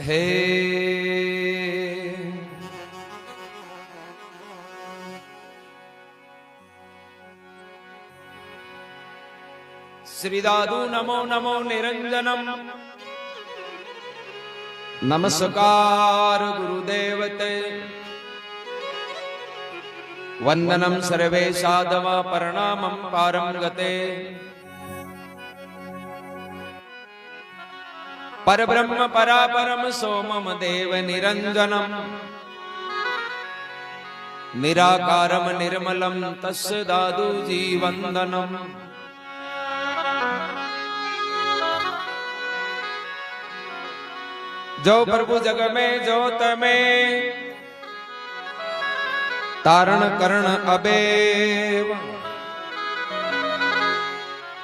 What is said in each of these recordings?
हे श्री दादू नमो नमो निरंजनम नमस्कार गुरुदेवते वंदनम सर्वे साधवा प्रणामं पारं गते परब्रह्म परापरम सोमम देव निरंजनम निराकारम निर्मलम तस्य दादूजी वंदनम। जो प्रभु जग में जोत में तारण करण अबेव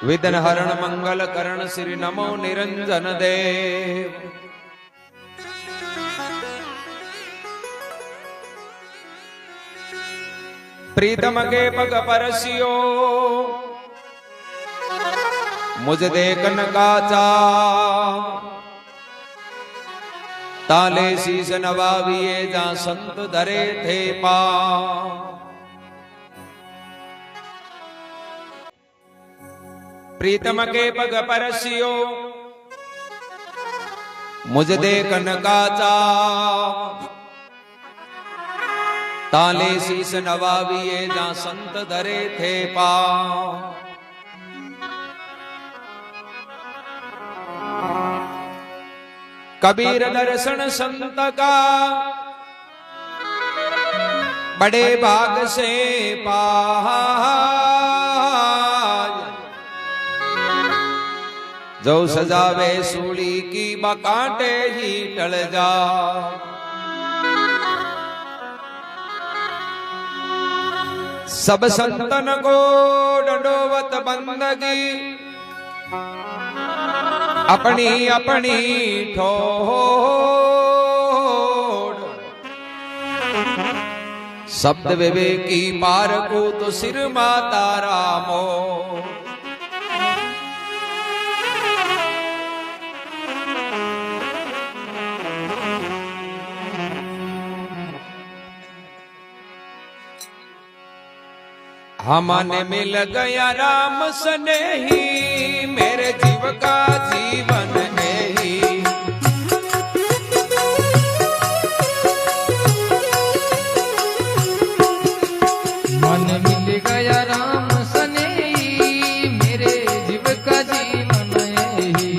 विदन हरण मंगल करण श्री नमो निरंजन देव। प्रीतम के पग परसियो मुझ देखन काचा ताले शीस नवाविए जा संत धरे थे पा। प्रीतम के पग परसियो मुझ देखन काचा ताले शीस नवाविए जा संत धरे थे पा। कबीर दर्शन संत का बड़े भाग से पाय। जो सजावे सूली की बकाटे ही टल जा। सब संतन को दंडोवत बंदगी अपनी अपनी ठोड़। शब्द विवेकी पार को तो सिर माता रामो। हमने मिल गया राम स्नेही मेरे जीव का जीवन यही। मन मिल गया राम स्नेही मेरे जीव का जीवन यही।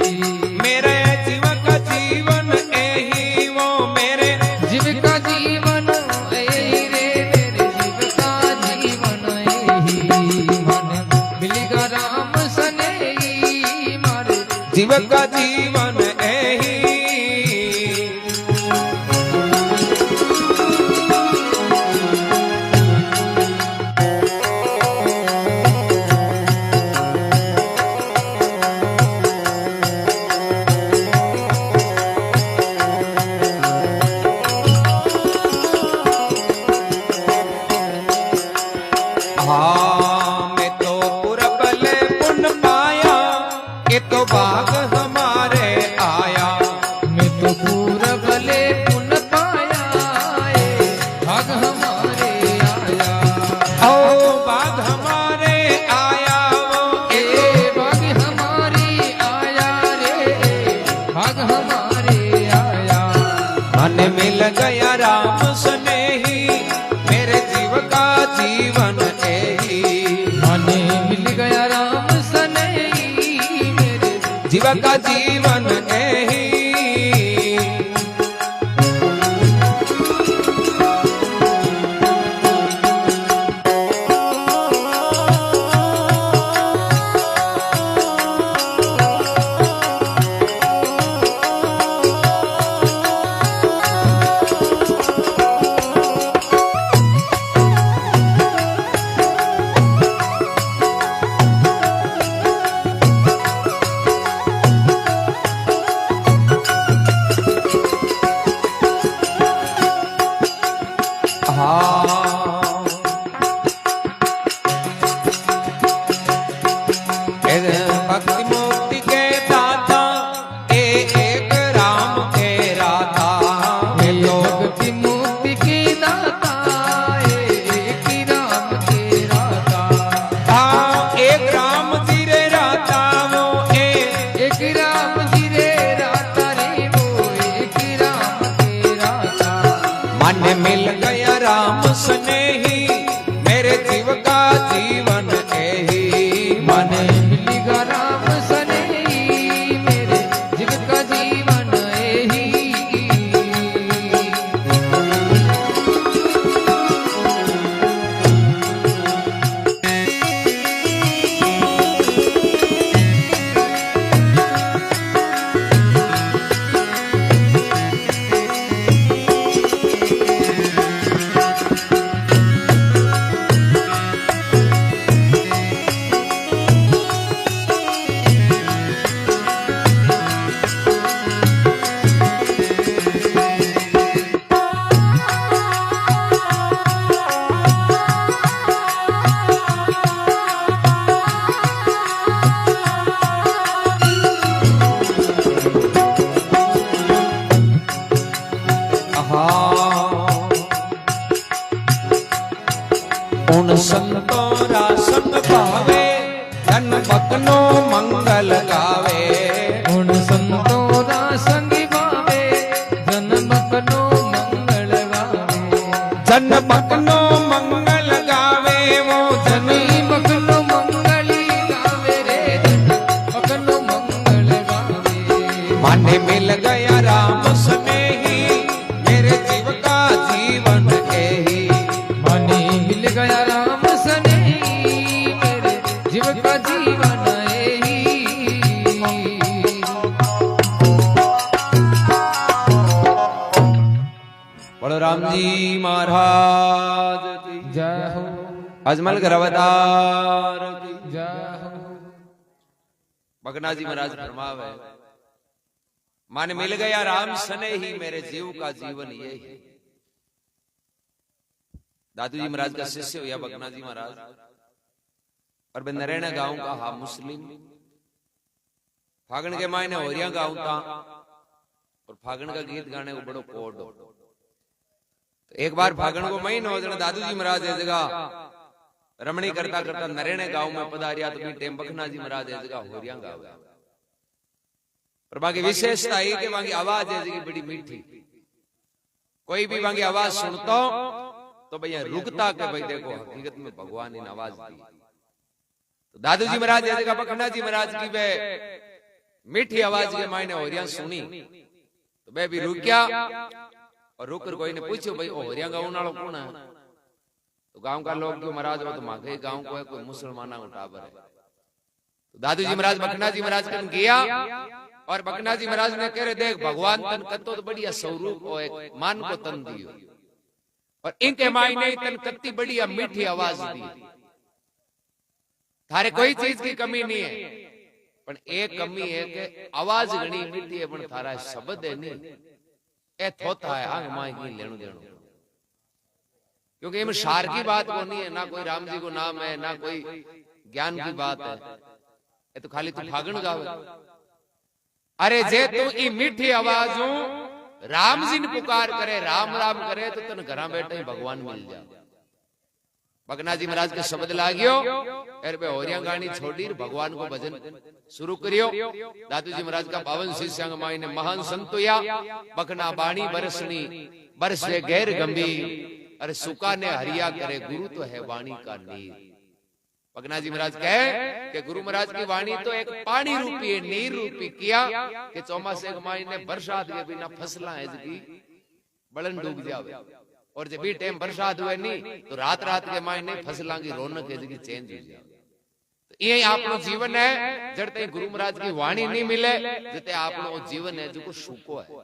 मेरे जीव का जीवन यही वो मेरे जीव का जीवन यही रे मेरे जीव का जीवन यही। मन मिल गया राम स्नेही मारे जीव का जीवन यही। हाँ मैं तो पुरबल पुण्य पाया ये तो भाग हमारे आया। मैं तो पूरा भले पुण्य पाया ये भाग हमारे आया। ओ भाग हमारे आया वो ए भाग हमारे आया रे भाग हमारे आया। मन मिल गया राम स्नेही मेरे जीव का जीवन यही। मन मिल गया राम स्नेही मेरे जीव का जीवन यही। जीव का जीवन यही मन मिलेगा राम सनेही मेरे जीव का जीवन यही उन संतों रा संग भावे जन बकनो मंगल गावे उन संतों रा संग भावे जन बकनो मंगल गावे जन बकनो मंगल गावे वो जन जनी बकनो मंगली गावे रे जन बकनो मंगल गावे माने मिल गया राम स्नेही मेरे जीव का जीवन यही माने मिल गया राम सनेही मेरे जीव का जीवन यही बोलो राम जी महाराज की जय हो अजमल गर्वदार की जय हो भगना जी महाराज फरमावे माने मिल गया राम स्नेही मेरे जीव का जीवन यही दादू जी महाराज का शिष्य हुआ भगना जी महाराज और मैं नरेना गांव का हा मुस्लिम फागण के मायने होरिया गाँव था और फागण का गीत गाने को बड़ो कोड हो तो एक बार फागण को महीनो हो जन दादू जी महाराज ये जगह रमणी करता करता नरेने गांव में पधारिया तो भी टेम बखना जी महाराज ये जगह होरिया गाँव पर बाकी विशेषता है कि वहां की आवाज है जगह बड़ी मीठी कोई भी वहां की आवाज सुनता तो भैया रुकता के भाई देखो हकीकत में भगवान इन आवाज दी तो दादू जी महाराज ये जगह बखना जी महाराज की वे मीठी आवाज के मायने होरिया सुनी तो मैं भी रुक गया और रुकर कोई ने पूछो भाई होरिया गाँव नालो कौन है तो गांव का लोग क्यों महाराज हो तो मांगे गांव को है कोई मुसलमाना को टाबर है तो दादू जी महाराज बखना जी महाराज कन गया और बखना जी महाराज ने कह रहे देख भगवान तन कत्तो तो बढ़िया स्वरूप हो एक मान को तन दियो और इनके मायने तन कत्ती बढ़िया मीठी आवाज दी थारे कोई चीज की कमी नहीं है पर एक कमी है कि आवाज घनी मीठी है पर थारा शब्द है नहीं ए थोथा है आंग मां की लेनो देनो क्योंकि इसमें सार की बात को नहीं है ना कोई राम जी को नाम है ना कोई ज्ञान की बात है ये तो खाली तू फागण गावे अरे जे तू ई मीठी आवाजों राम जी ने पुकार करे राम राम करे तो तन घरा बैठे ही भगवान मिल जा बगना जी महाराज के शब्द लागियो अरे बे होरिया गानी छोड़ी भगवान को भजन शुरू करियो दादू जी महाराज का पावन शिष्यांग माई ने महान संतोया बखना बाणी बरसनी बरसे गैर गंभीर अरे सुका ने हरिया करे गुरु तो है वाणी का नीर बगना जी महाराज कहे कि गुरु महाराज की वाणी तो एक पानी रूपी है नीर रूपी किया कि चौमासे माई ने बरसात के बिना फसला है की बड़न डूब जावे और जब भी टाइम बरसात हुए नहीं तो रात रात के माई ने फसला की रौनक है की चेंज हो जाए तो ये आपनो जीवन है जड़ते गुरु महाराज की वाणी नहीं मिले जते आपनो जीवन है जो सूको है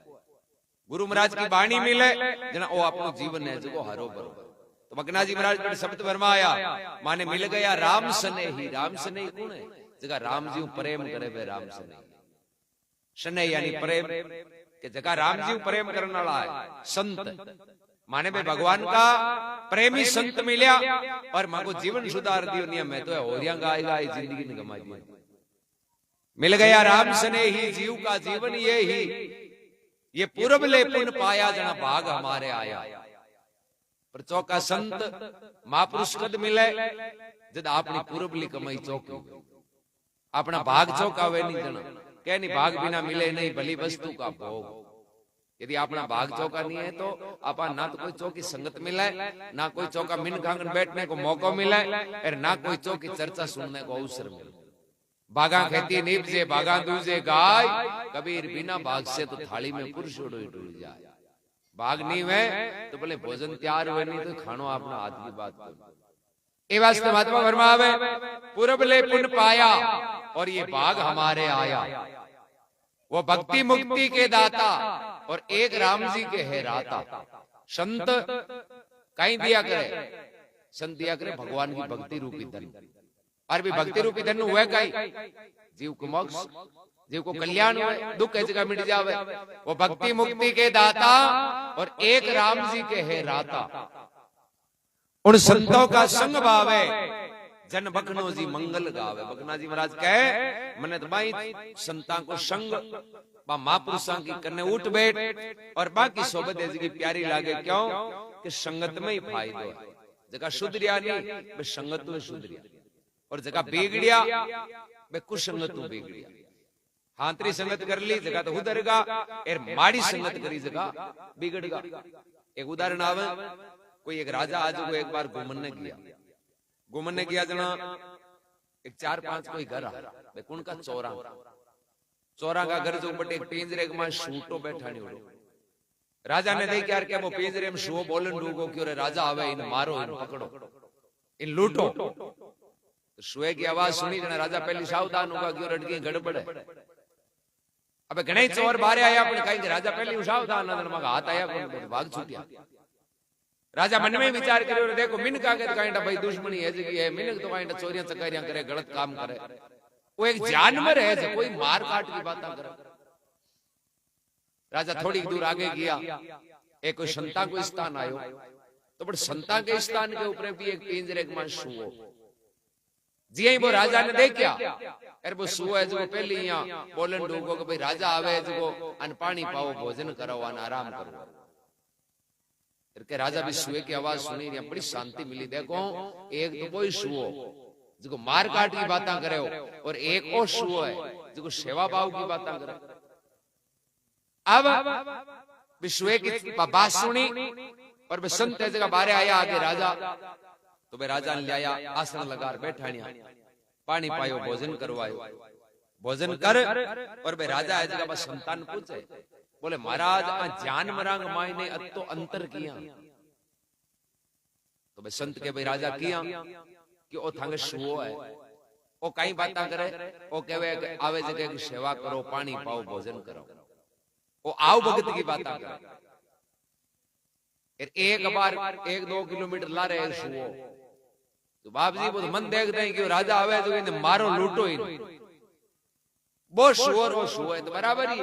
गुरु महाराज की वाणी मिले जना वो आपनो जीवन है जो हरो भरो तो बगना जी महाराज ने शब्द फरमाया माने मिल गया राम स्नेही कौन है जगह राम जी प्रेम करे वे राम स्नेह यानी प्रेम के जगह राम जी प्रेम करने वाला है संत माने में भगवान का प्रेमी संत मिलिया और मां को जीवन सुधार दियो नहीं मैं तो होरिया गाय गाय जिंदगी ने गमा दी मिल गया राम स्नेही जीव का जीवन ये ही ये पूर्व ले पुन पाया जना भाग हमारे आया पर चौका संत महापुरुष कद मिले जद अपनी पूर्वली कमाई चौकी अपना भाग चौकावे नहीं जना कह नहीं भाग बिना मिले नहीं भली वस्तु का भोग यदि अपना भाग चौका नहीं है तो अपन ना तो कोई चौकी संगत मिले, ना कोई चौका मिन खांगन बैठने को मौका मिले, और ना कोई चौकी चर्चा सुनने को अवसर मिले। भागा खेती नीपजे भागा दूजे गाय, कबीर बिना भाग से तो थाली में पुरुष टूट जाए। भाग नहीं है तो बोले भोजन तैयार हुए, नहीं तो खानो अपना हाथ की बात करो। ये वास्ते महात्मा फरमावे पूरब ले पुण्य पाया और ये भाग हमारे आया। वो भक्ति मुक्ति के दाता और एक राम जी के है राता। संत कहीं दिया करे, संत दिया करे भगवान की भक्ति रूपी धन। और भी भक्ति रूपी धन हुए कहीं जीव को मोक्ष, जीव को कल्याण हुए, दुख है जगह मिट जावे। वो भक्ति मुक्ति के दाता और एक राम जी के है राता। उन संतों का संग भावे जन बखनो जी मंगल गावे। बखना जी महाराज कहे मने तो भाई संतां को संग महापुरुषों की करने उठ बैठ और बाकी सोबत जी की प्यारी लागे। क्यों कि संगत में ही फायदो है। जगह सुधरिया नहीं बे संगत में सुधरिया, और जगह बिगड़िया बे कुसंगत में बिगड़िया। हांतरी संगत कर ली जगह तो उधरगा, और माड़ी संगत करी जगह बिगड़गा। एक उदाहरण आवे, कोई एक राजा आज को एक बार घूमने गया जना एक 4-5 कोई घर आ कौन का चौरा का घर जो बटे एक पिंजरे में शूटो बैठा नहीं हो। राजा ने देख यार क्या वो पिंजरे में शू बोलन डूगो क्यों रे राजा आवे इन मारो इन पकड़ो इन लूटो। तो शुए की आवाज सुनी जना राजा पहली सावधान होगा क्यों रटकी गड़बड़ है। अबे घणे चोर बारे आया अपने कहीं राजा पहली सावधान हाथ आया कौन भाग छूटिया। राजा मन में विचार करे देखो मिनक आगे तो कहीं भाई दुश्मनी है जगी है, मिनक तो कहीं चोरियां चकारियां करे, गलत काम करे। वो एक जानवर है जो कोई मार काट की बात करे। राजा थोड़ी दूर आगे गया, एक कोई संता को स्थान आयो, तो बड़े संता के स्थान के ऊपर भी एक पिंजरे में शुओ। जी वो राजा ने देखा अरे वो शुओ है जो पहले यहाँ बोलन डूगो कि भाई राजा आवे जो अन पानी पाओ, भोजन करो, अन आराम करो। के राजा भी शुए की आवाज सुनी, बड़ी शांति मिली। देखो एक तो कोई शुओ जो मार काट की बातें करे और एक और शुओ है जो सेवा भाव की बातें करे। अब शुए की बात सुनी और संत जगह बारे आया आगे राजा, तो भाई राजा ने लाया आसन लगा बैठा, पानी पायो, भोजन करवायो। भोजन कर और भाई राजा है जगह संतान पूछे बोले महाराज जान मरांग मायने तो अंतर किया। तो भाई संत के भाई राजा किया कि ओ थांगे शुओ है, ओ कई बातें करे, ओ कहे आवे जगह की सेवा करो, पानी पाओ, भोजन करो, ओ आओ भगत की बातें करे। एक बार 1-2 किलोमीटर ला रहे शुओ, तो बाप जी वो मन देखते हैं कि राजा आवे तो कहते मारो लूटो ही वो शुओ है तो बराबर ही।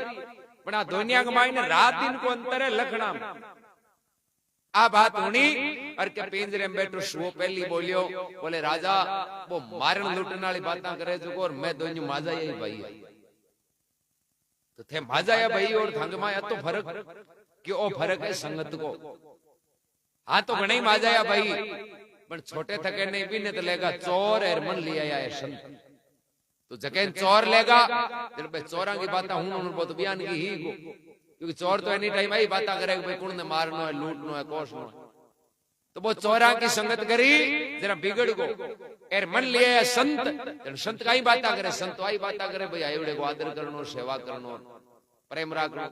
पण दुनिया के मायने रात दिन को अंतर है लखना। आ बात होनी और के पिंजरे में बैठो शुओ पहली बोलियो बोले राजा वो मारन लूटने वाली बातें करे जो और मैं दोनों माजा यही भाई है। तो थे माजा या भाई और थंग माया तो फर्क क्यों? ओ फर्क है संगत को। हाँ तो घणे माजा या भाई पर छोटे थके नहीं भी नहीं तो लेगा चोर है मन लिया है संत। तो जगह चोर लेगा जब चोरा की बात हूं बहुत बयान की ही को, क्योंकि चोर तो एनी टाइम आई बात करे भाई कौन ने मारनो है, लूटनो है, कोसनो है। तो वो चोरा की संगत करी जरा बिगड़ गो एर मन लिया है संत। संत का ही बात करे, संत आई बात करे भाई आयुड़े को आदर करनो, सेवा करनो, प्रेम राखनो।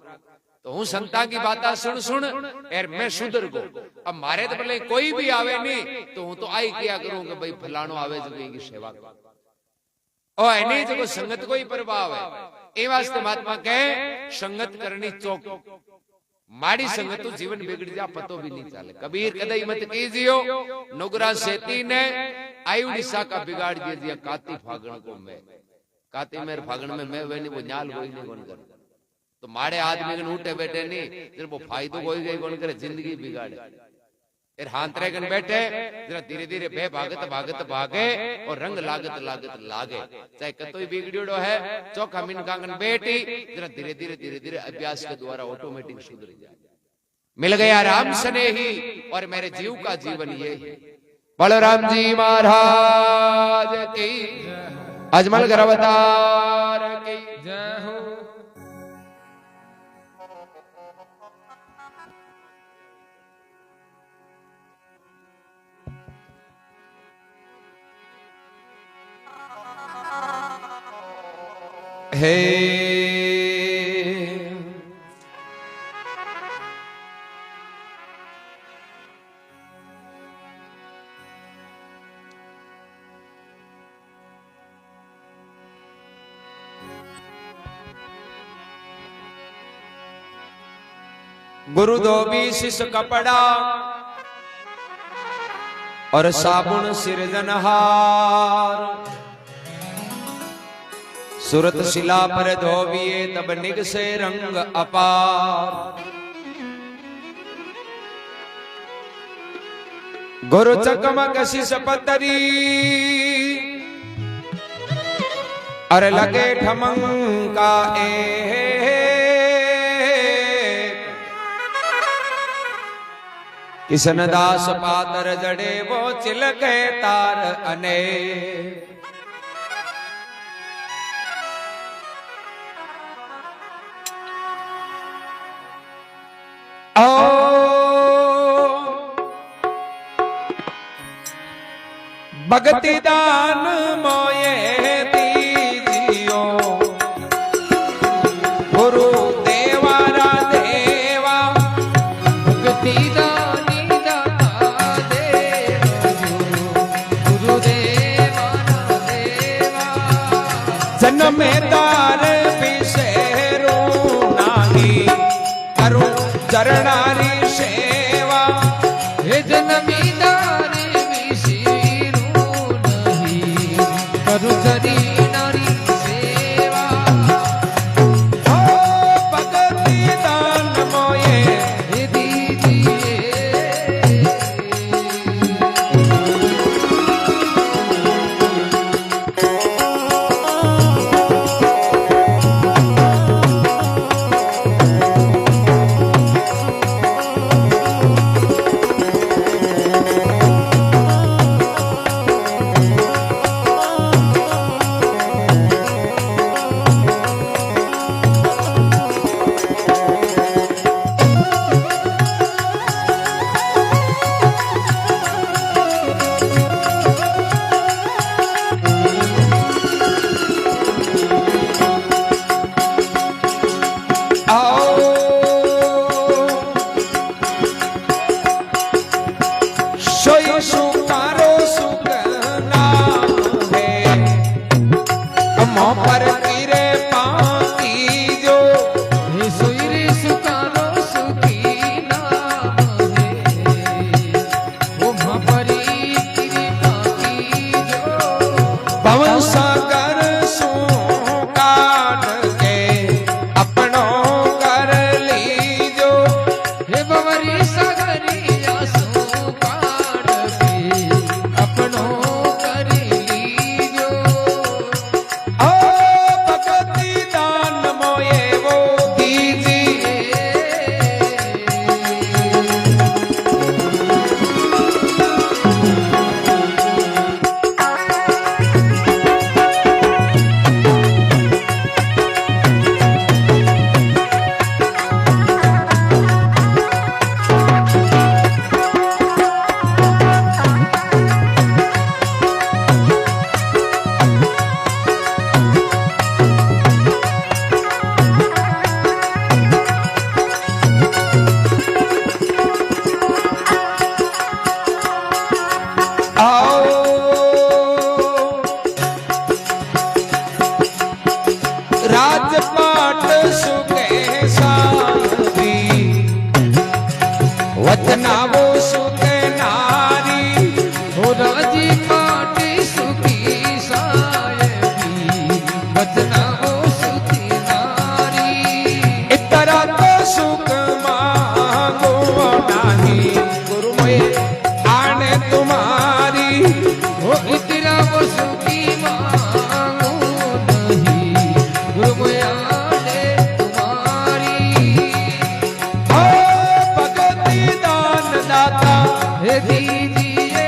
तो हूं संता की बात सुन सुन एर मैं सुधर गो। अब मारे तो भले कोई भी आवे नहीं तो हूं तो आई क्या करूं कि भाई फलानो आवे जो की सेवा करो। ओ एनी जो संगत को ही प्रभाव है। ए वास्ते महात्मा कहे संगत करनी चौक, माड़ी संगत तो जीवन बिगड़ जा पतो भी नहीं चले। कबीर कदई मत कीजियो, नुगरा सेती ने आयुडिसा का बिगाड़ दिया काती फागण को मैं। काती मेरे फागण में मैं वे नहीं वो न्याल कोई नहीं कौन कर। तो माड़े आदमी के उठे बैठे नहीं जब वो फायदो कोई गई कौन करे, जिंदगी बिगाड़े। फिर हांतरे कन बैठे जरा धीरे धीरे बे भागत भागत भागे और रंग लागत लागत लागे। चाहे कतोई बिगड़ियोड़ो है चौका मिनकांगन बेटी जरा धीरे धीरे धीरे धीरे अभ्यास के द्वारा ऑटोमेटिक सुधर जाए। मिल गया राम स्नेही और मेरे जीव का जीवन ये है। बलराम जी महाराज की, अजमल घर अवतार की जय हो। हे गुरु धोबी शिष कपड़ा और साबुन सिरजनहार, सुरत शिला पर धोबिए तब निगसे रंग अपार। गुरु चकमक शिष पतरी और लगे ठमंका किशन दास पातर जड़े वो चिलके तार अने। ओ भगति दान मोये दीजियो गुरु देवारा देवा। भक्ति दानी दाता देव गुरु देवारा देवा। जन्मे तार बिसेरू नाही करूं चरणारी सेवा। हे जन्मीदारी विशीरू नहीं करू चरी नारी सेवा। ओ भगति दान मोये हे दीजिए पर तेरे पाती जो हे सोयरे सुकारो सुखी नाम है। ओ महापरी तेरी पाती जो पवन सागर सू काट के अपनों कर लीजो। हे बवरी सागरिया सो काट के अपनों कर लीजो। ओ भगति दान मोये वो दीजिए। राजपाट सुखे साधी वचनावो सुखे नारी। हो राजी पाटी सुखी सायबी वचना हो सुखी नारी। इतरा तो सुख मांगो नाही गुरु मोये आने तुम्हारी। हो इतरा वो सुखी मांगो नहीं गुरु मोयाने तुम्हारी। ओ भगति दान दाता हे दीजिए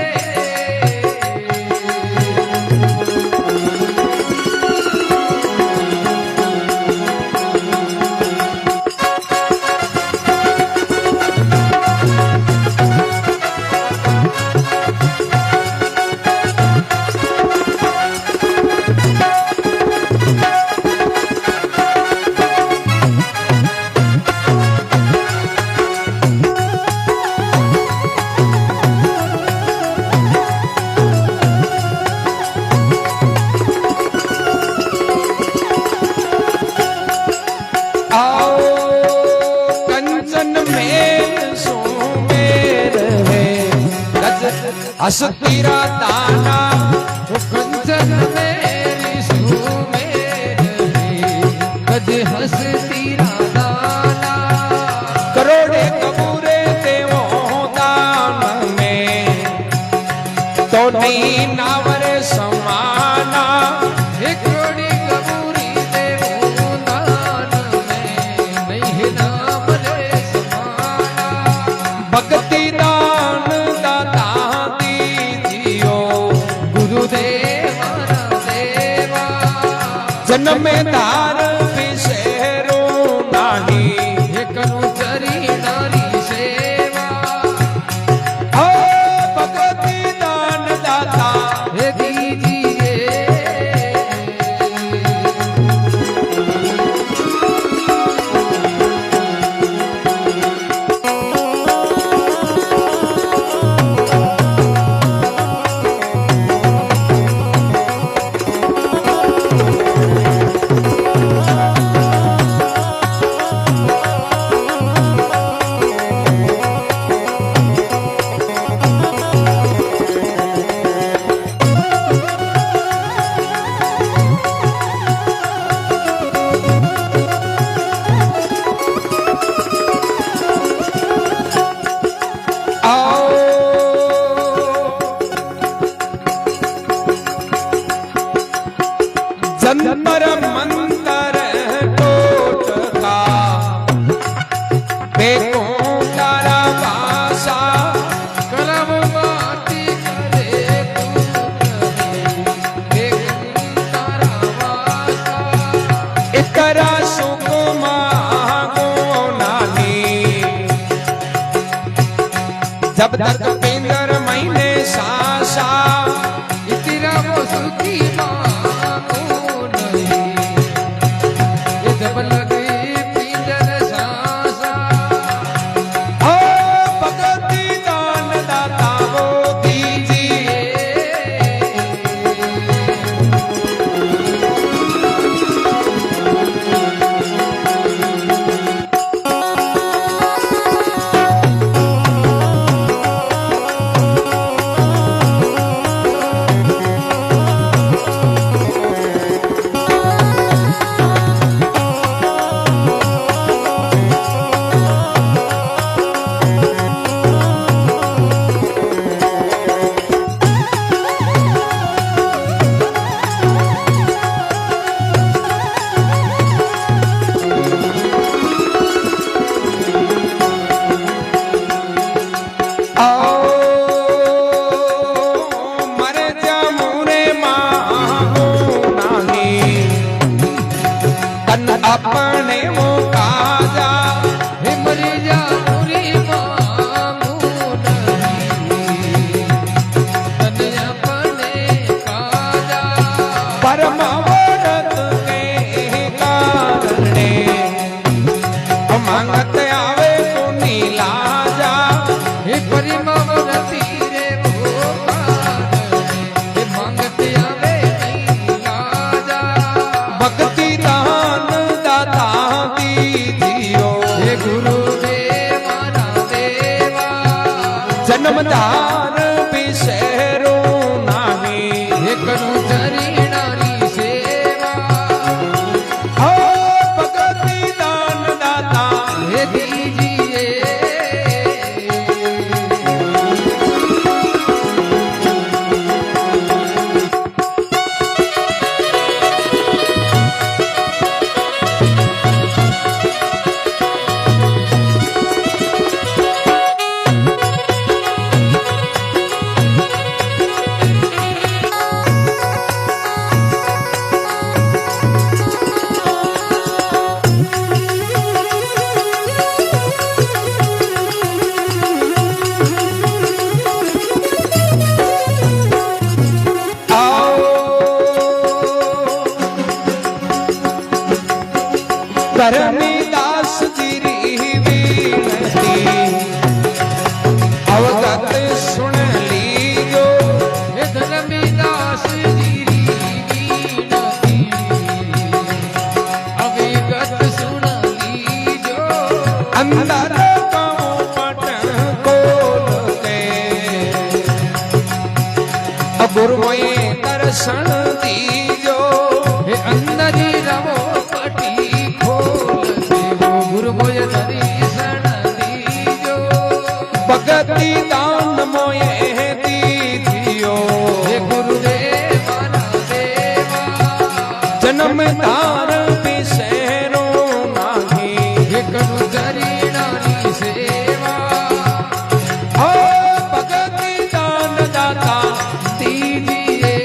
हसती दाना कंचन मेरी सुमेर कद हसती दाना करोड़े कबूरे देवो दान में तो नहीं नावरे समाना करोड़ी कबूरी देवो दान में नहीं नाम रे समाना भक्ति दान दाता दीजियो गुरुदेव देवा जन्म धार विशेरो नाही कनु चरी नारी सेवा ओ भक्ति दान दाता हे दीजिए जंतर मंतर टोटका बेको तारा भाषा कलम माटी करे तारा वासा इतरा सुख मांगो नानी जब तक पिंदर महीने सासा इतरा वो सुखी मांगो नहीं ये जब लगे पिंजर सासा ओ भगति दान दाता वो दीजिए अपने वो काजा हे मरी जा मुरी मांगू नहीं तन अपने काजा परम व्रत के कारणे मांगत आवे तो नीलाजा हे परिमव रति रे भोपाल हे मांगत आवे नहीं लाजा भक्ति दान दाता दीजियो हे गुरुदेव देवा जन्मदान विशेरो नाही हे कनु चरी नारी से मोए दर्शन दीजो। हे अंदरी रवो पटी खोल देवो गुरु मोय दर्शन दीजो। भगति दान मोए दीजियो। हे गुरुदेव मारा देवा जन्म तार बिसेरो नाही। हे करू जरीणानी सेवा। ओ भगति दान दाता दीजिए।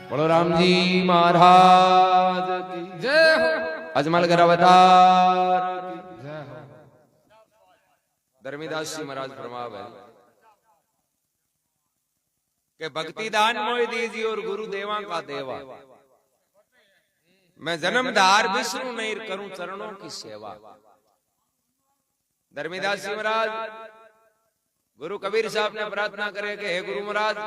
बोलो राम जी महाराज की जय हो अजमल कर अवतार। जय हो। धर्मीदास जी महाराज फरमावे कि भक्ति दान मोय दीजिए और गुरु देवा का देवा। मैं जन्मधार विष्णु नहीं करूं चरणों की सेवा। धर्मीदास जी महाराज गुरु कबीर साहब ने प्रार्थना करे कि हे गुरु महाराज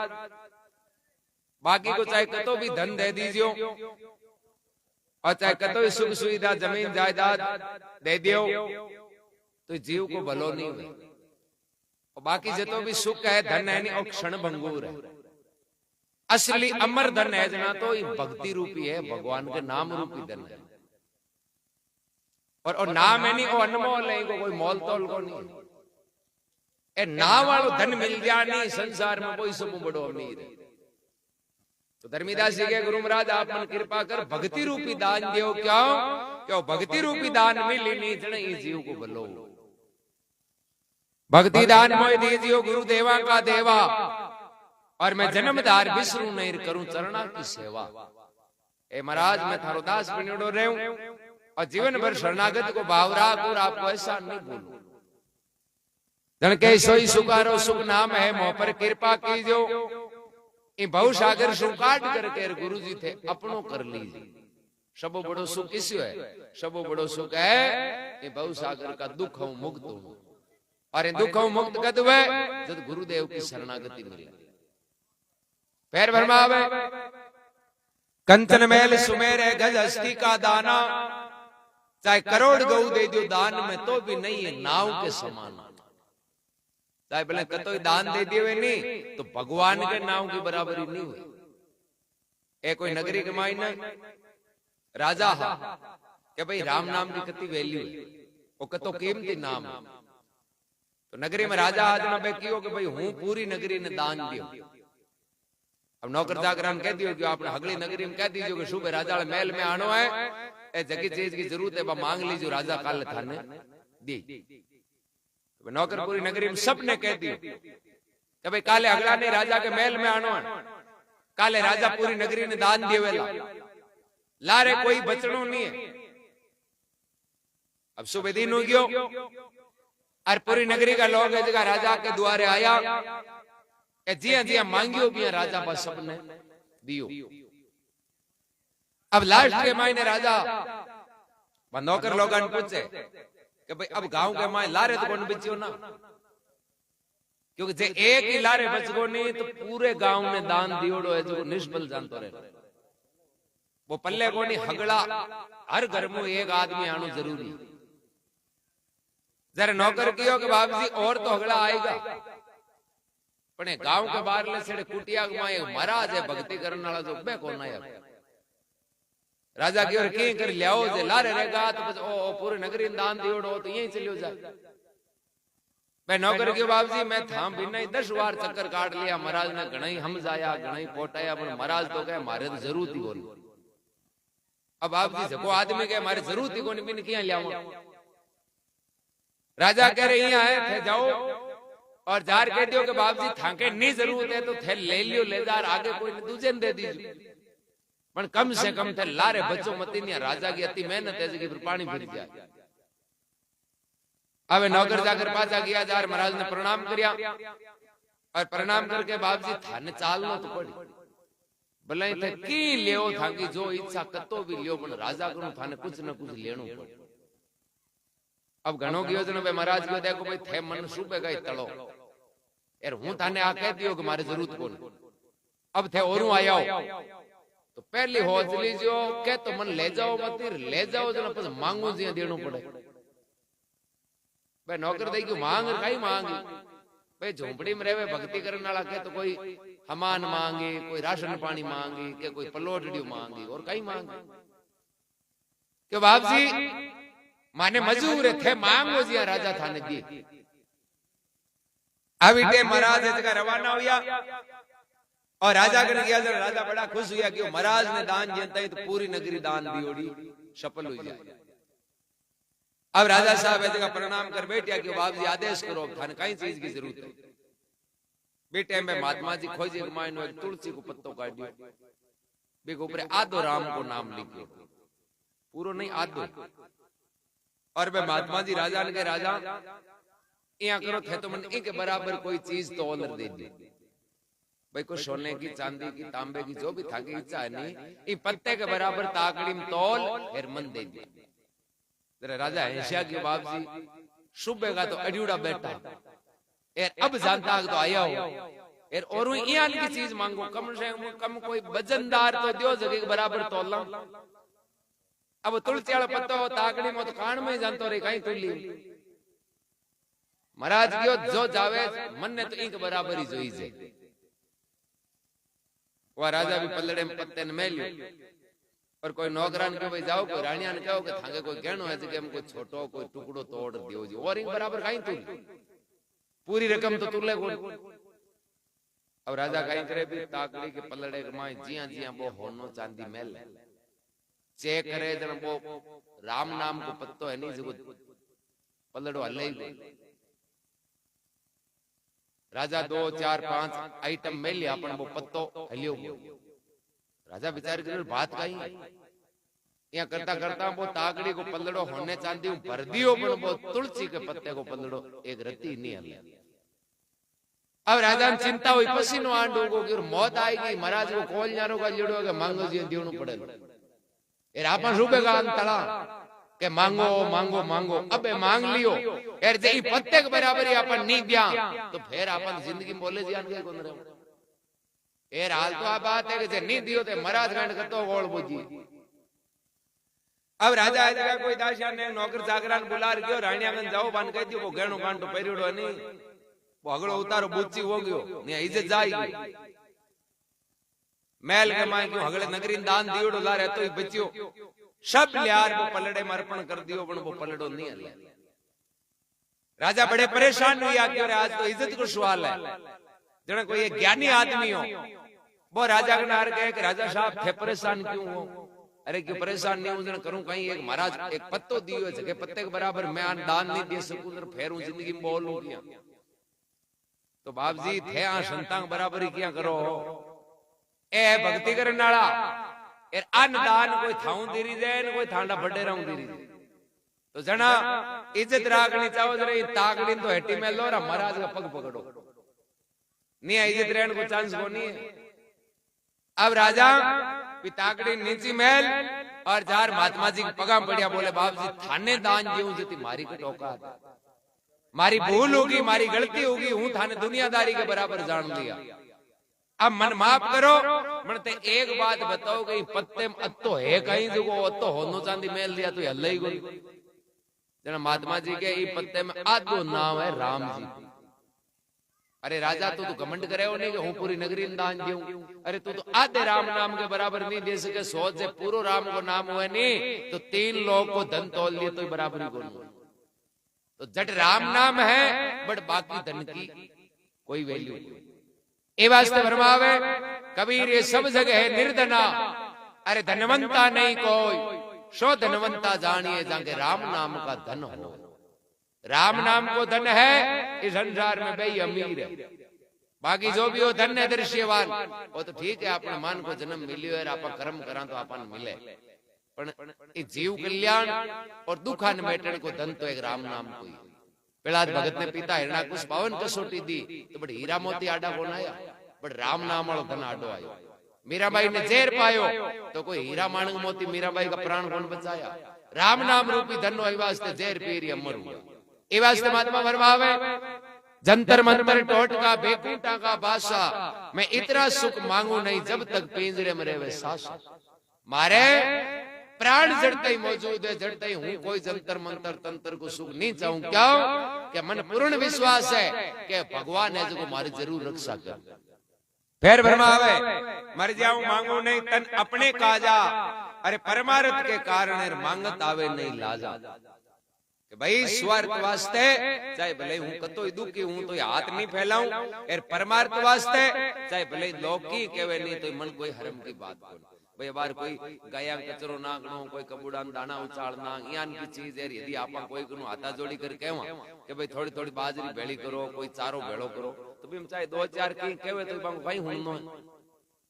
बाकी को चाहे कतो भी धन दे दीजियो और चाहे कतो भी सुख सुविधा जमीन जायदाद दे दियो तो जीव को भलो नहीं हुए। और बाकी जितो भी सुख है धन है नहीं और क्षण भंगुर है। असली अमर धन है जना तो ये भक्ति रूपी है, भगवान के नाम रूपी धन है। और नाम है नहीं वो अनमोल है, कोई मोल तोल को नहीं। ए नाम वालो धन मिल जाए नहीं संसार में कोई सब बड़ो अमीर है। तो धर्मीदास जी के गुरु महाराज आप मन कृपा कर भक्ति रूपी दान दियो। क्यों भक्ति रूपी दान मिली नहीं जने जीव को भलो। भक्ति दान मोय दीजियो गुरु देवा का देवा और मैं जन्मधार विष्णु नहीं करूं चरणा की सेवा। ए महाराज मैं थारो दास बनियोड़ो रहूं और जीवन भर शरणागत को भाव राख और आपको ऐसा नहीं बोलूं। जन के सोई सुकारो सुख नाम है मोह पर कृपा कीजो। बहु सागर सु काट करके गुरु जी थे अपनो कर लीजिए। सबो बड़ो सुख किसी है, सबो बड़ो सुख है ये बहु सागर का दुख हूं मुक्त हूं। और इन दुख हूं मुक्त कद हुए जब गुरुदेव की शरणागति मिले। पैर भरमावे कंचन मैल सुमेर है गज हस्ती का दाना। चाहे करोड़ गऊ दे दो दान में तो भी नहीं है नाव के समान। चाहे भले कतो दान दे दिए नहीं तो भगवान के नाम की बराबरी नहीं हुई। एक कोई नगरी के मायने राजा हा कि भाई राम नाम की कति वैल्यू है, वो कतो कीमती नाम है। तो नगरी में राजा आज ना बेकियो कि भाई हूं पूरी नगरी ने दान दियो। अब नौकर जागरण कह दियो कि आपने हगली नगरी में कह दीजिए कि सुबह राजा महल में आनो है, ए जगी चीज की जरूरत है मांग लीजिए राजा काल थाने दी। नौकर पूरी नगरी में सबने कह दियो कि भाई काले अगला ने राजा के महल में आनो है। काले राजा पूरी नगरी ने दान दिए वेला लारे कोई बचनो नहीं है। अब सुबह दिन हो गयो और पूरी नगरी का लोग है जगह राजा के द्वारे आया। जिया जिया मांगियो भी राजा बस सबने दियो। अब लास्ट के मायने राजा नौकर लोग पूछे कि भाई अब गांव के माए लारे तो कौन बचियो ना, क्योंकि जे एक ही लारे बच गो नहीं तो पूरे गांव में दान दियोड़ो है जो निष्फल जानतो रहे। वो पल्ले को नहीं हगड़ा हर घर में एक आदमी आनो जरूरी। जरा नौकर कियो कि बाबू जी और तो हगड़ा आएगा पण गांव के बाहर ले छड़े कुटिया माए महाराज है भक्ति करने वाला जो बे कौन आया। राजा की ओर के कर लियाओ जे लारे रहेगा तो बस ओ पूरे नगरी में दान दियोड़ो तो यहीं चलियो जा। मैं नौकर के बाबू जी मैं थाम भी नहीं 10 बार चक्कर काट लिया। महाराज ने घणई हम जाया घणई पोटाया पर महाराज तो कहे मारे तो जरूरत ही कोनी। अब आप जी जको आदमी के मारे जरूरत ही कोनी बिन किया लियावा। राजा कह रहे यहाँ है थे जाओ और जार कह दियो कि बाबू जी थाके नहीं जरूरत है तो थे ले लियो ले जार आगे कोई दूजे ने दे दीजिए पर कम से कम थे लारे बच्चों मती नहीं। राजा की अति मेहनत है कि पानी फिर जाए। अब नौकर जाकर पाचा गया जार महाराज ने प्रणाम किया और प्रणाम करके बाबू जी थाने चालनो तो पड़ी भले थे की लियो था कि जो इच्छा कतो भी लियो पण राजा को थाने कुछ न कुछ लेनो पड़े। अब घणो गयो जनो भाई महाराज को देखो भाई थे मन सुबह गई तड़ो यार हूं थाने आ कह दियो कि मारे जरूरत कोन। अब थे औरू आया तो पहली होज लीजियो के तो मन ले जाओ मत ले जाओ जना पस मांगू जी देनो पड़े। भाई नौकर दई क्यों मांग कई मांगी भाई झोंपड़ी में रहे भक्ति करने वाला के तो कोई हमान मांगे, कोई राशन पानी मांगे, के कोई पलोटड़ी मांगी और कई मांगे के बाप जी माने मजूर थे मांगो जिया राजा थाने दी। अभी टे महाराज जगह रवाना हुआ और राजा कने गया। राजा बड़ा खुश हुआ कि महाराज ने दान जनता तो पूरी नगरी दान दी ओड़ी सफल हो जाए। अब राजा साहब जगह प्रणाम कर बैठा कि बाप जी आदेश करो थाने कई चीज की जरूरत है। बेटे में महात्मा जी खोजे मायनो एक तुलसी को पत्तो काट दियो, बेके ऊपर आधो राम को नाम लिखो, पूरो नहीं आधो। और वे महात्मा जी राजा ने के राजा यहाँ करो थे तो मन इनके बराबर कोई चीज तो ऑनर दे दी भाई, को सोने की चांदी की तांबे की जो भी था की इच्छा है नहीं, इन पत्ते के बराबर ताकड़ी में तौल फिर मन दे दी। जरा राजा हिंसा की बाप जी सुबह का तो अड्यूड़ा बैठा एर अब जानता तो आया हो एर और यहाँ की चीज मांगो कम से कम कोई वजनदार तो दियो जगह के बराबर तोलना। अब तुलसी वाला पत्ता हो ताकड़ी में तो कान में जानतो रे कहीं तुली महाराज क्यों जो जावे मन ने तो इनके बराबर ही जोई जे। वह राजा भी पल्लड़े में पत्ते ने मेलियो और कोई नौकरान के भाई जाओ, कोई रानिया ने कहो कि थांगे कोई कहनो है कि हम कोई छोटो कोई टुकड़ो तोड़ दियो जी और इनके बराबर कहीं तुल पूरी रकम तो तुले को। अब राजा कहीं करे भी ताकड़ी के पल्लड़े के माई जिया जिया वो होनो चांदी मेल चेक करे जन वो राम नाम को पत्तो है नहीं जो पल्लड़ो हले ही। राजा 2 4 5 आइटम मेल लिया अपन वो पत्तो हलियो। राजा विचार कर बात कही यहाँ करता करता वो ताकड़ी को पल्लड़ो होने चांदी भर दियो पर वो तुलसी के पत्ते को पल्लड़ो एक रत्ती नहीं हले। अब राजा ने चिंता हुई पसीनो आंडो को कि मौत आएगी महाराज को कोल न्यारो का लिड़ो के मांगो जी देवनु पड़े एर आपन रूपे का तड़ा के मांगो मांगो मांगो अबे मांग लियो एर जे पत्ते के बराबर ही अपन नहीं दिया तो फिर अपन जिंदगी में बोले जियान के कोन रहे एर हाल तो आ बात है कि जे नहीं दियो ते महाराज गंड करतो गोल बुझी। अब राजा आ जगह कोई दाशिया ने नौकर चाकरान बुला रखियो रानिया गन जाओ बन कह दियो वो गहणो कांटो पेरियोड़ो नहीं वो अगलो उतारो बुच्ची हो गयो ने इज्जत जाएगी महल के मां क्यों अगले नगरी दान दियोड़ो ला रहे तो ही बचियो सब लियार वो पलड़े में अर्पण कर दियो पण वो पलड़ो नहीं हले। राजा बड़े परेशान हुआ कि आज तो इज्जत को सवाल है जने कोई एक ज्ञानी आदमी हो वो राजा के नार कहे कि राजा साहब थे परेशान क्यों हो। अरे क्यों परेशान नहीं हूं जने करूं कहीं एक महाराज एक पत्तो दियो है जगह पत्ते के बराबर मैं दान नहीं दे सकूं फेरूं जिंदगी में बोलूं क्या तो बाप जी थे आ संतान बराबर ही क्या करो ए भक्ति करने वाला एर अन्नदान कोई थाऊ दीरी दे न कोई थांडा बड़े रहूं दीरी दे तो जना इज्जत राखनी चाहो जरे ताकड़ी तो हेटी में लो रा महाराज का पग पकड़ो नहीं इज्जत रहने को चांस को नहीं है। अब राजा ताकड़ी नीची महल और जार महात्मा जी पगा पड़िया बोले बाप जी थाने दान जीऊं जती मारी को टोका मारी भूल होगी मारी गलती होगी हूं थाने दुनियादारी के बराबर जान लिया अब मन माफ करो मनते एक बात बताओ कि पत्ते में अत्तो है कहीं जो वो अत्तो होनो चांदी मेल दिया तो हल्ले ही गोल जना महात्मा जी के ई पत्ते में आधो नाम है राम जी। अरे राजा तू तो घमंड करे हो नहीं कि हूं पूरी नगरी में दान दूं। अरे तू तो आधे राम नाम के बराबर नहीं दे सके सोच से पूरो राम को नाम हुए नहीं तो 3 लोग को धन तोल लिए तो बराबर ही बोलो तो जट राम नाम है बट बाकी धन की कोई वैल्यू ए वास्ते फरमावे कबीर ये सब जगह है निर्धना अरे धनवंता नहीं कोई सो धनवंता जानिए जाके राम नाम का धन हो। राम नाम को धन है इस संसार में भाई अमीर है बाकी जो भी हो धन है दृश्यवान वो तो ठीक है अपने मान को जन्म मिलियो है आप कर्म करा तो अपन मिले पण जीव कल्याण और दुखान मेटण को धन तो एक राम नाम को ही। प्रहलाद भगत ने पिता हिरणाकुश 52 कसोटी दी तो बट हीरा मोती आडा कौन आया बट राम नाम वालो धन आडो आयो। मीराबाई ने जेर पायो तो कोई हीरा माणक मोती मीराबाई का प्राण कौन बचाया राम नाम रूपी धन वास्ते जेर पीरी अमर हुआ। ए वास्ते महात्मा फरमावे जंतर मंतर टोटका बेकूटा का बासा मैं इतना सुख मांगू नहीं जब तक पिंजरे में रहे सासा मारे प्राण जड़ते ही मौजूद है, जड़ते ही हूं कोई जंतर मंतर तंत्र को सुख नहीं चाहूं। क्यों कि मन पूर्ण विश्वास है कि भगवान है जो मारी जरूर रक्षा कर। फिर भरमावे मर जाऊं मांगू नहीं तन अपने काजा, अरे परमार्थ के कारण मांगत आवे नहीं लाजा। कि भाई स्वार्थ वास्ते चाहे भले हूं कतो ही दुखी हूं तो हाथ नहीं फैलाऊं, और परमार्थ वास्ते चाहे भले लौकी केवे नहीं तो मन कोई हरम की बात को भाई बार कोई गाया कचरो नागणो, कोई कबूड़ा दाना उचाड़ना यान की चीज है। यदि आपा कोई को हाथा जोड़ी कर कहवा कि भाई थोड़ी थोड़ी बाजरी भेड़ी करो, कोई चारो भेड़ो करो, तो भी हम चाहे 2-4 की कहवे तो भाई हुणनो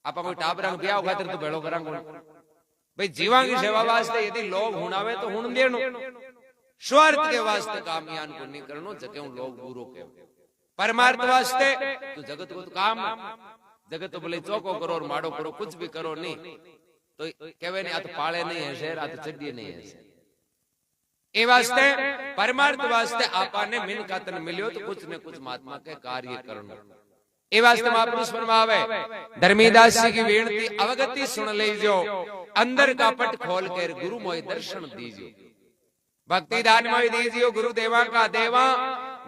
आपा कोई टाबरा ब्याह खातिर तो भेड़ो करांगो भाई जीवा की सेवा वास्ते यदि लोग हुणावे तो हुण देनो, स्वार्थ के वास्ते काम यान को नहीं करनो जके लोग बुरो के। परमार्थ वास्ते तो जगत को तो काम, जगत तो भले चौको करो और माड़ो करो, कुछ भी करो नहीं तो कहवे नहीं आ तो पाले नहीं है शहर, आ तो चड्डी नहीं है। ए वास्ते परमार्थ वास्ते आपा ने मिन का तन मिलियो तो कुछ न कुछ महात्मा के कार्य करनो। ए वास्ते महापुरुष फरमावे धर्मीदास जी की विनती अवगति सुन लीजो, अंदर का पट खोल कर गुरु मोय दर्शन दीजियो। भक्ति दान मोय दीजियो गुरु देवा का देवा,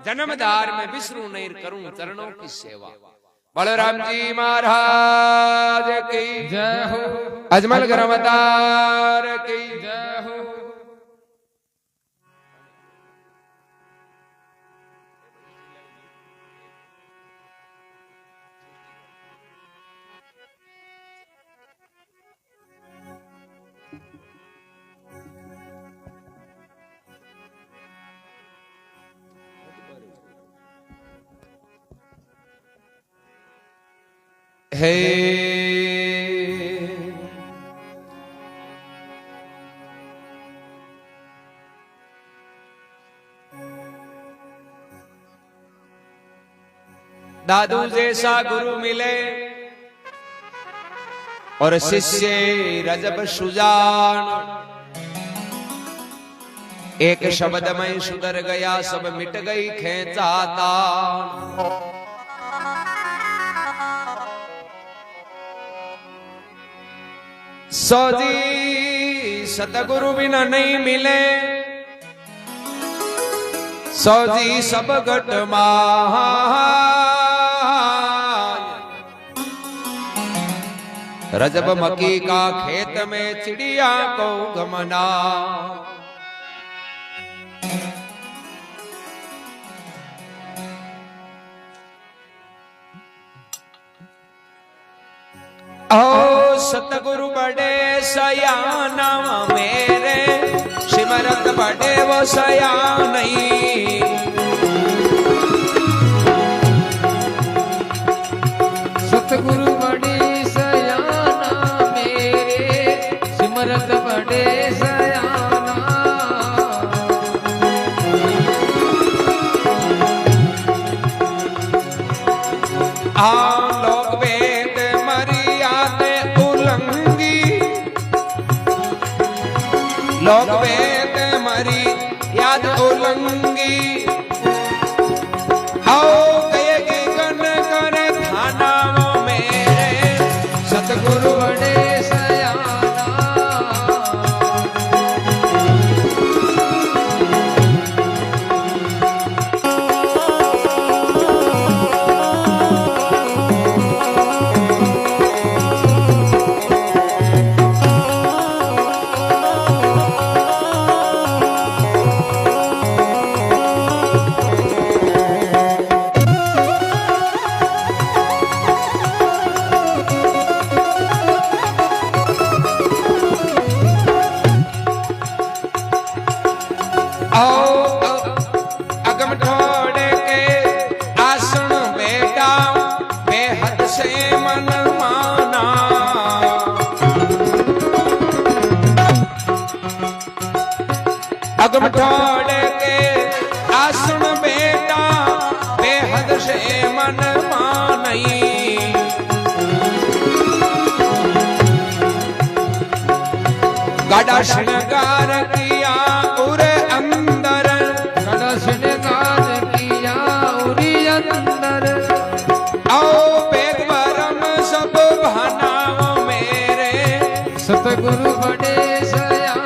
जन्मदार में विष्णु नहीं करूं चरणों की सेवा। बलराम जी महाराज की जय हो, अजमल ग्रमदार की जय हो। हे दादू जैसा गुरु मिले और शिष्य रजब सुजान, एक शब्द में सुधर गया सब मिट गई खेचाता। सौजी सतगुरु बिना नहीं मिले, सौजी सब घट रजब मकी का खेत में चिड़िया को गमना। ओ सतगुरु बड़े सयाना मेरे, सिमरत बड़े वो सयानी। सतगुरु बड़े सयाना मेरे, सिमरत बड़े सयाना। लोग वेद मर्यादे उल्लंघी, लोग वेद मर्याद उल्लंघी। आओ गए गण कर खाना मेरे, सतगुरु बड़े सयाना। अगम ठोड़े के आसन बेटा, बेहद से मन माना। अगम ठोड़े के आसन बेटा, बेहद से मन मानई। गाड़ा श्रृंगार किया उरे अंदर, गड़ा श्रृंगार किया उरी अंदर। आओ पेग भरम सब भाना मेरे, सतगुरु बड़े सयाना।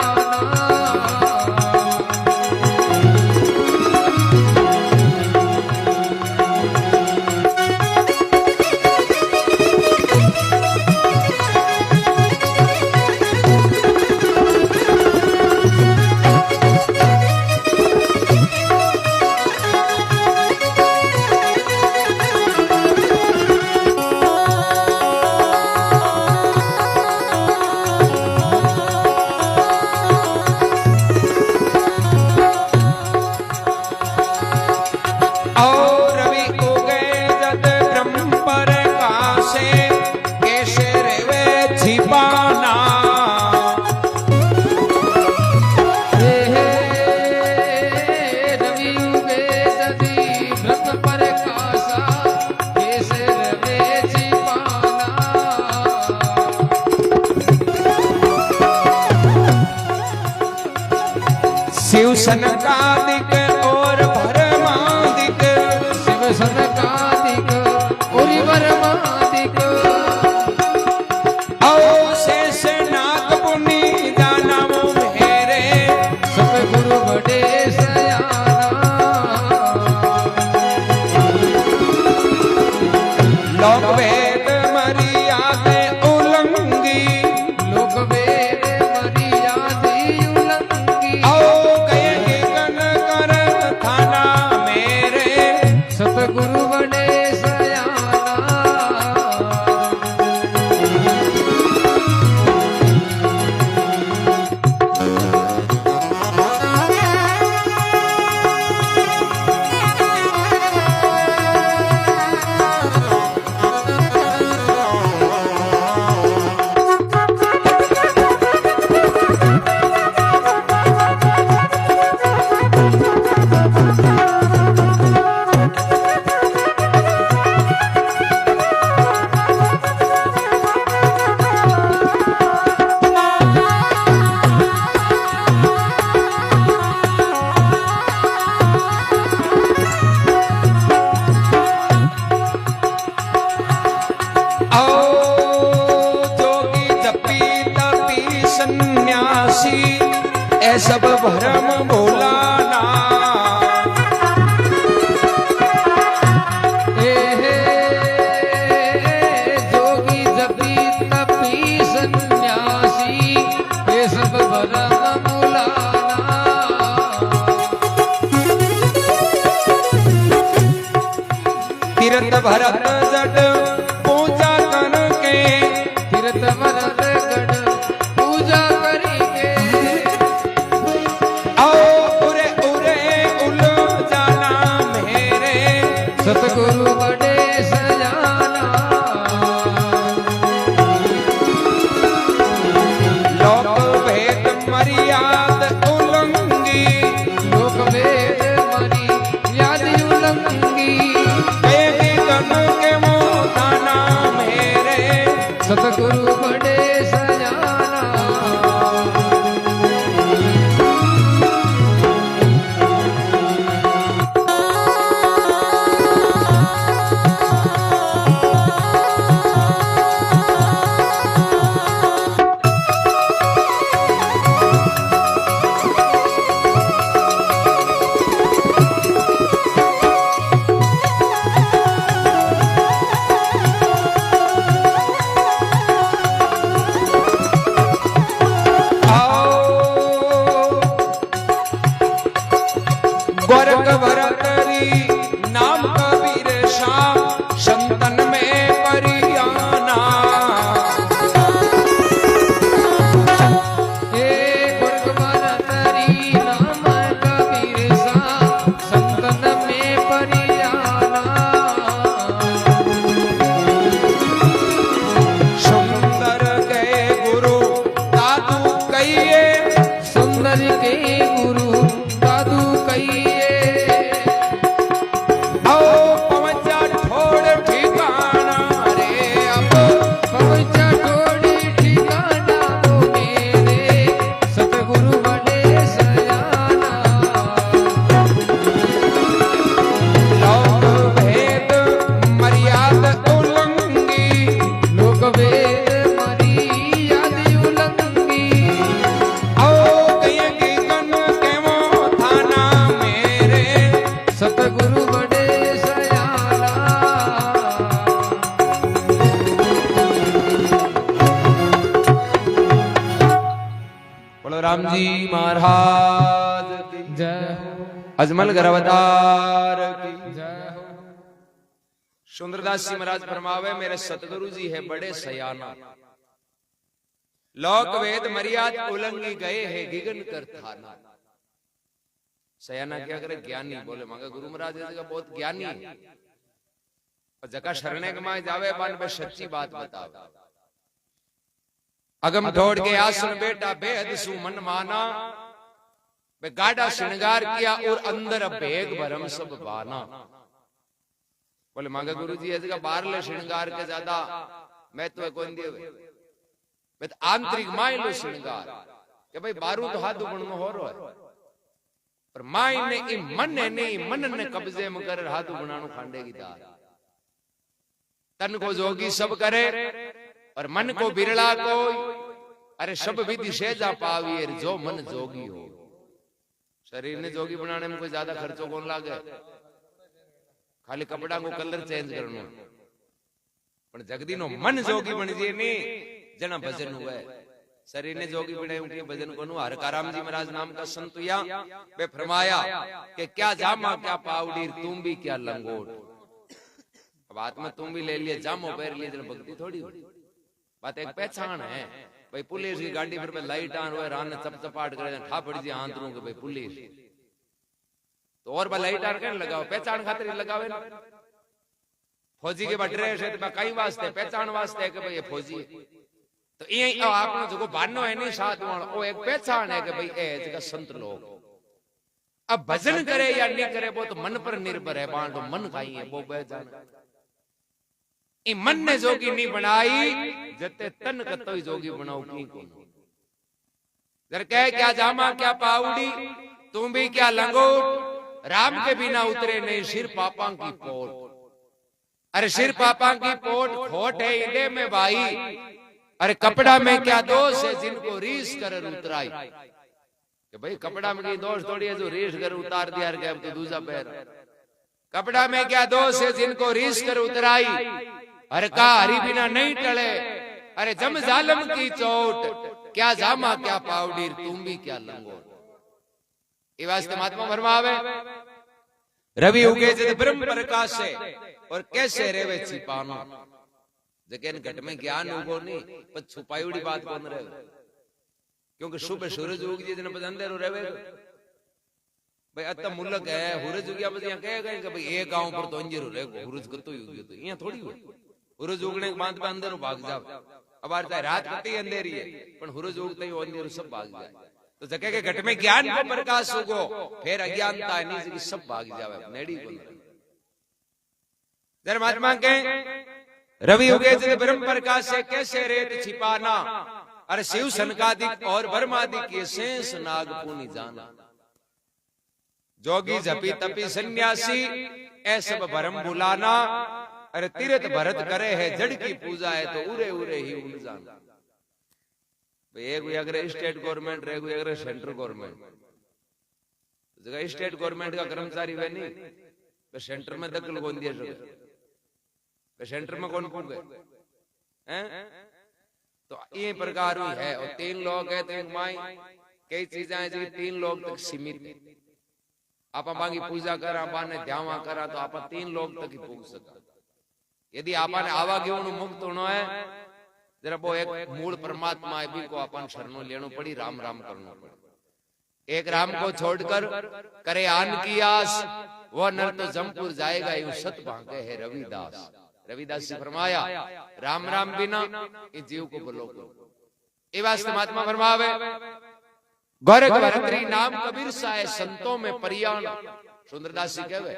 सनकादिक और भरमादिक, शिव सनकादिक और भरमादिक, आओ शेष नाग मुनि जाना वो मेरे, सतगुरु बड़े सयाना, लोक वेद मर्यादे उल्लंघी, लोक वेद मर्यादे उल्लंघी, आओ गए गण कर थाना मेरे, सतगुरु बड़े सयाना, ऐ सब भरम भोलाना, जोगी जपी तपी सन्यासी, ये सब भरम भुलाना, तीर्थ भरत जट पूजा करके, तीर्थ भरत गढ़ पूजा करेंगे, आओ उरे उरे उल जाना मेरे, सतगुरु बड़े सजाना, लोक भेद मर्याद उल्लंघी, लोक वेद मर्याद उल्लंघी, गए गण के मोदाना मेरे, सतगुरु बड़े सजाना, गोरख भरतरी नाम कबीर शाह, संतन में परियाना, हे गुरु भरतरी नाम कबीर सा, संतन में परियाना, सुंदर गए गुरु दादू कहिए, सुंदर के गुरु दादू कहिए, आओ पवचा ठोड़ ठिकाना रे, अब पहुंचा थोड़ी ठिकाना वो मेरे, सतगुरु बड़े सयाना, लोक भेद मर्याद उल्लंघी, लोक वेद मर्याद उल्लंघी, आओ गए गण के वो थाना मेरे, सतगुरु बड़े सयाना, बोलो राम जी महाराज की, जय हो, अजमल गर्वदार की। जय हो, सुंदरदास जी महाराज फरमावे मेरे सतगुरु जी है बड़े सयाना, लोक वेद मर्याद उल्लंघी गए है गिगन कर थाना। सयाना क्या करे ज्ञानी, बोले मांगा गुरु महाराज का बहुत ज्ञानी है, और जका शरणे के मां जावे बान पे सच्ची बात बतावे, अगम दौड़ के आसन बेटा बेहद सु मन माना, बे गाड़ा श्रृंगार किया और अंदर भेग भरम सब बाना। बोले मांगा गुरु जी ऐसे का बाहरले श्रृंगार के ज्यादा महत्व कौन दिए, आंतरिक मायलो श्रृंगार के भाई बारू तो हाथ गुण में हो रहा है, पर माई ने ई मन है नहीं, मन ने कब्जे में कर हाथ बनाणु खांडेगी दार। तन को जोगी सब करे और मन को बिरला कोई, अरे सब विधि सेजा पावी जो मन जोगी हो। शरीर ने जोगी बनाने में कोई ज्यादा खर्चो कौन लागे, खाली कपड़ा को कलर चेंज करनो। पण जगदी नो मन जोगी बन जे ने जना भजन हुए। शरीर ने जोगी बनाए उनके भजन को नु। हरकाराम जी महाराज नाम का संत या वे फरमाया कि क्या जामा क्या पाउडीर तुम भी क्या लंगोट। अब हाथ में तुम भी ले लिए, जामो पहन लिए, जरा भक्ति थोड़ी हो। बात एक पहचान है भाई। पुलिस की गाड़ी पर लाइट ऑन हुए, रान चपचपाट करे ठा पड़ जी आंतरों के भाई पुलिस, तो और बा लाइट ऑन करने लगाओ, पहचान खातिर लगावे ना। फौजी के ड्रेस है तो कई वास्ते पहचान वास्ते है कि भाई ये फौजी है। तो ये आपने जो बानो है नहीं साथ में, वो एक पहचान है कि भाई ए जगह संत लोग। अब भजन करे या नहीं करे वो तो मन पर निर्भर है। बांटो मन खाई है वो पहचान। ई मन ने जोगी नहीं बनाई, जते तन कतो जोगी बनाओ की कौन। जर कह क्या जामा क्या पाउडी तुम भी क्या लंगोट। राम के बिना उतरे नहीं सिर पापा की पोट। अरे सिर पापा की पोट खोट है इधे में भाई। अरे कपड़ा में क्या दोष है जिनको रीस कर उतराई। कि भाई कपड़ा में कोई दोष थोड़ी है जो रीस कर उतार दिया है, अब तो दूसरा पैर। कपड़ा में क्या दोष है जिनको रीस कर उतराई। अरे का हरी बिना नहीं टले। अरे जम जालम की चोट क्या जामा क्या पाउडीर तुम भी क्या लंगोट। ये वास्ते महात्मा फरमावे रवि उगे जद ब्रह्म प्रकाश से और कैसे रेवे छिपानो। जगन घट में ज्ञान उगो नहीं पर छुपाईड़ी बात कौन रहे। क्योंकि सुबह सूरज उग जी दिन अंधेरो रहे भाई। अत मुल्क है सूरज उगया बस यहाँ कह गए कि भाई एक गांव पर तो अंधेरो रहे सूरज कतो ही उगयो। तो यहाँ थोड़ी हो सूरज उगने के बाद अंधेरो भाग जाओ। अब चाहे रात कती अंधेरी है पर सूरज उगते ही अंधेरो सब भाग जाए। तो जगह के घट में ज्ञान को प्रकाश उगो फिर अज्ञानता नहीं सब भाग जावे नेड़ी को। जर महात्मा के रवि उगे जब ब्रह्म प्रकाश से कैसे रेत छिपाना। अरे शिव सनकादिक और ब्रह्मादि के शेष नाग पुनि जाना। जोगी जपी तपी सन्यासी ऐ सब भरम बुलाना। अरे तीर्थ भरत करे है जड़ की पूजा है तो उरे उरे ही उड़ जाना। एक अगर स्टेट गवर्नमेंट रहेगी अगर सेंट्रल गवर्नमेंट जगह स्टेट गवर्नमेंट का कर्मचारी वे नहीं तो सेंटर में दखल कौन दिया तो सेंटर में कौन पूछ गए। तो ये प्रकार हुई है। और 3 लोग है तो एक माई कई चीजें हैं जो 3 लोग तक सीमित है। आप बाकी पूजा करा आपने ध्यान करा तो आप 3 लोग तक ही पूछ सका। यदि आपने आवागमन मुक्त होना है जरा वो एक मूल परमात्मा है भी को अपन शरणों लेनो पड़ी, राम राम करना पड़ी। एक राम को छोड़कर करे आन की आस वो नर तो जमपुर जाएगा यूं सत भागे है रविदास। रविदास जी फरमाया राम राम बिना इस जीव को बोलो को। ये वास्ते महात्मा फरमावे गोरख भरतरी नाम कबीर साय संतों में परियाण। सुंदरदास जी कहवे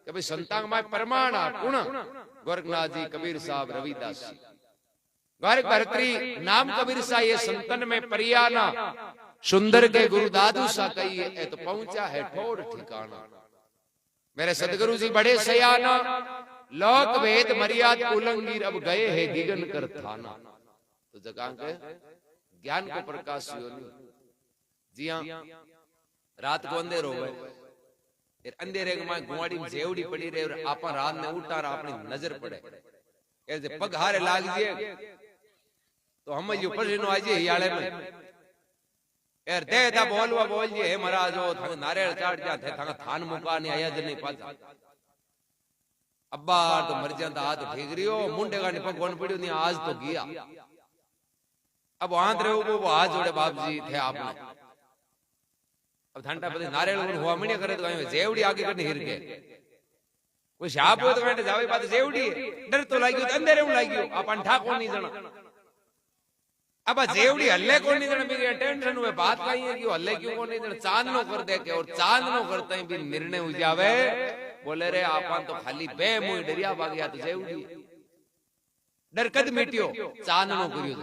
कि भाई संतांग में परमाणा गुण गोरखनाथ जी कबीर साहब रविदास जी। गोरख भरतरी नाम कबीर सा ये संतन में परियाना। सुंदर के गुरु दादू सा कहिए तो पहुंचा है ठोर ठिकाना। मेरे सदगुरु जी बड़े सयाना लोक वेद मर्याद उल्लंघी अब गए है गिगन कर थाना। तो जगह के ज्ञान को प्रकाश जी हाँ रात को अंधेर हो गए अंधेरे में गुआड़ी में जेवड़ी पड़ी रहे और आप रात में उठा अपनी नजर पड़े ऐसे पग हारे लाग दिए तो हम यू पसीनो आज हियाले में यार दे दा बोलवा बोल जी हे महाराज हो थंग नारियल चाट जा थे थंग थान मुका नहीं आया नहीं पाता अब्बा तो मर जाता हाथ ठीक रियो मुंडे का निपक कौन पड़ियो नहीं आज तो गया। अब वहां रहे वो हाथ जोड़े बाप जी थे आपने। अब ठंडा पति नारियल हुआ मणि करे तो जेवड़ी आगे करने हिर गए कोई शाप हो तो कहते जावे बात जेवड़ी डर तो लागियो अंधेरे में लागियो अपन ठा को नहीं जाना। अब जेवड़ी हल्ले को नहीं देना भी टेंशन हुए बात कही है कि हल्ले क्यों को नहीं देना चांद नो कर दे के और चांद नो करते ही भी निर्णय हो जावे बोले रे आपन तो खाली बे मुंह डरिया भाग गया तो जेवड़ी डर कद मिटियो चांद नो करियो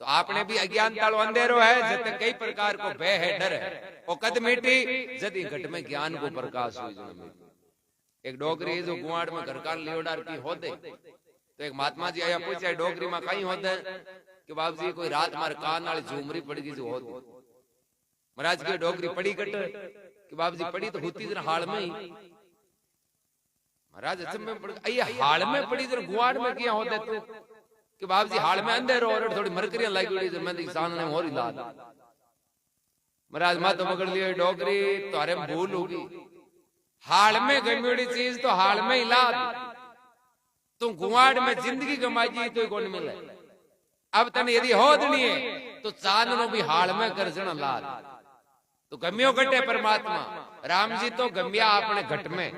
तो आपने भी अज्ञानता लो अंधेरो है जते कई प्रकार को भय है डर है ओ कद मिटी जदी घट में ज्ञान को प्रकाश हुई जो मिटी। एक डोगरी जो गुआड़ में घर का लियोडार की होदे तो एक महात्मा जी आया पूछा डोगरी में कहीं होदे कि बाबू जी कोई रात मार कान वाली झूमरी पड़ गई जो होती। महाराज की डोगरी पड़ी कट कि बाबू जी पड़ी तो होती जरा हाल में ही। महाराज अचंभे में पड़ गई हाल में पड़ी जरा गुआड़ में किया होदे तो कि बाबू जी हाल में अंधेरो और थोड़ी मरकरियां लगी हुई जो मैं इंसान ने मोरी ला। महाराज मां तो पकड़ लियो डोगरी तो अरे भूल होगी हाल में गमीड़ी चीज तो हाल में ही ला तुम गुआड़ में जिंदगी कमाई तो कौन मिले। अब तने यदि होदनी है तो चांद नो भी हाल में कर जण ला तो गम्यो घटे परमात्मा राम जी तो गम्या अपने घट में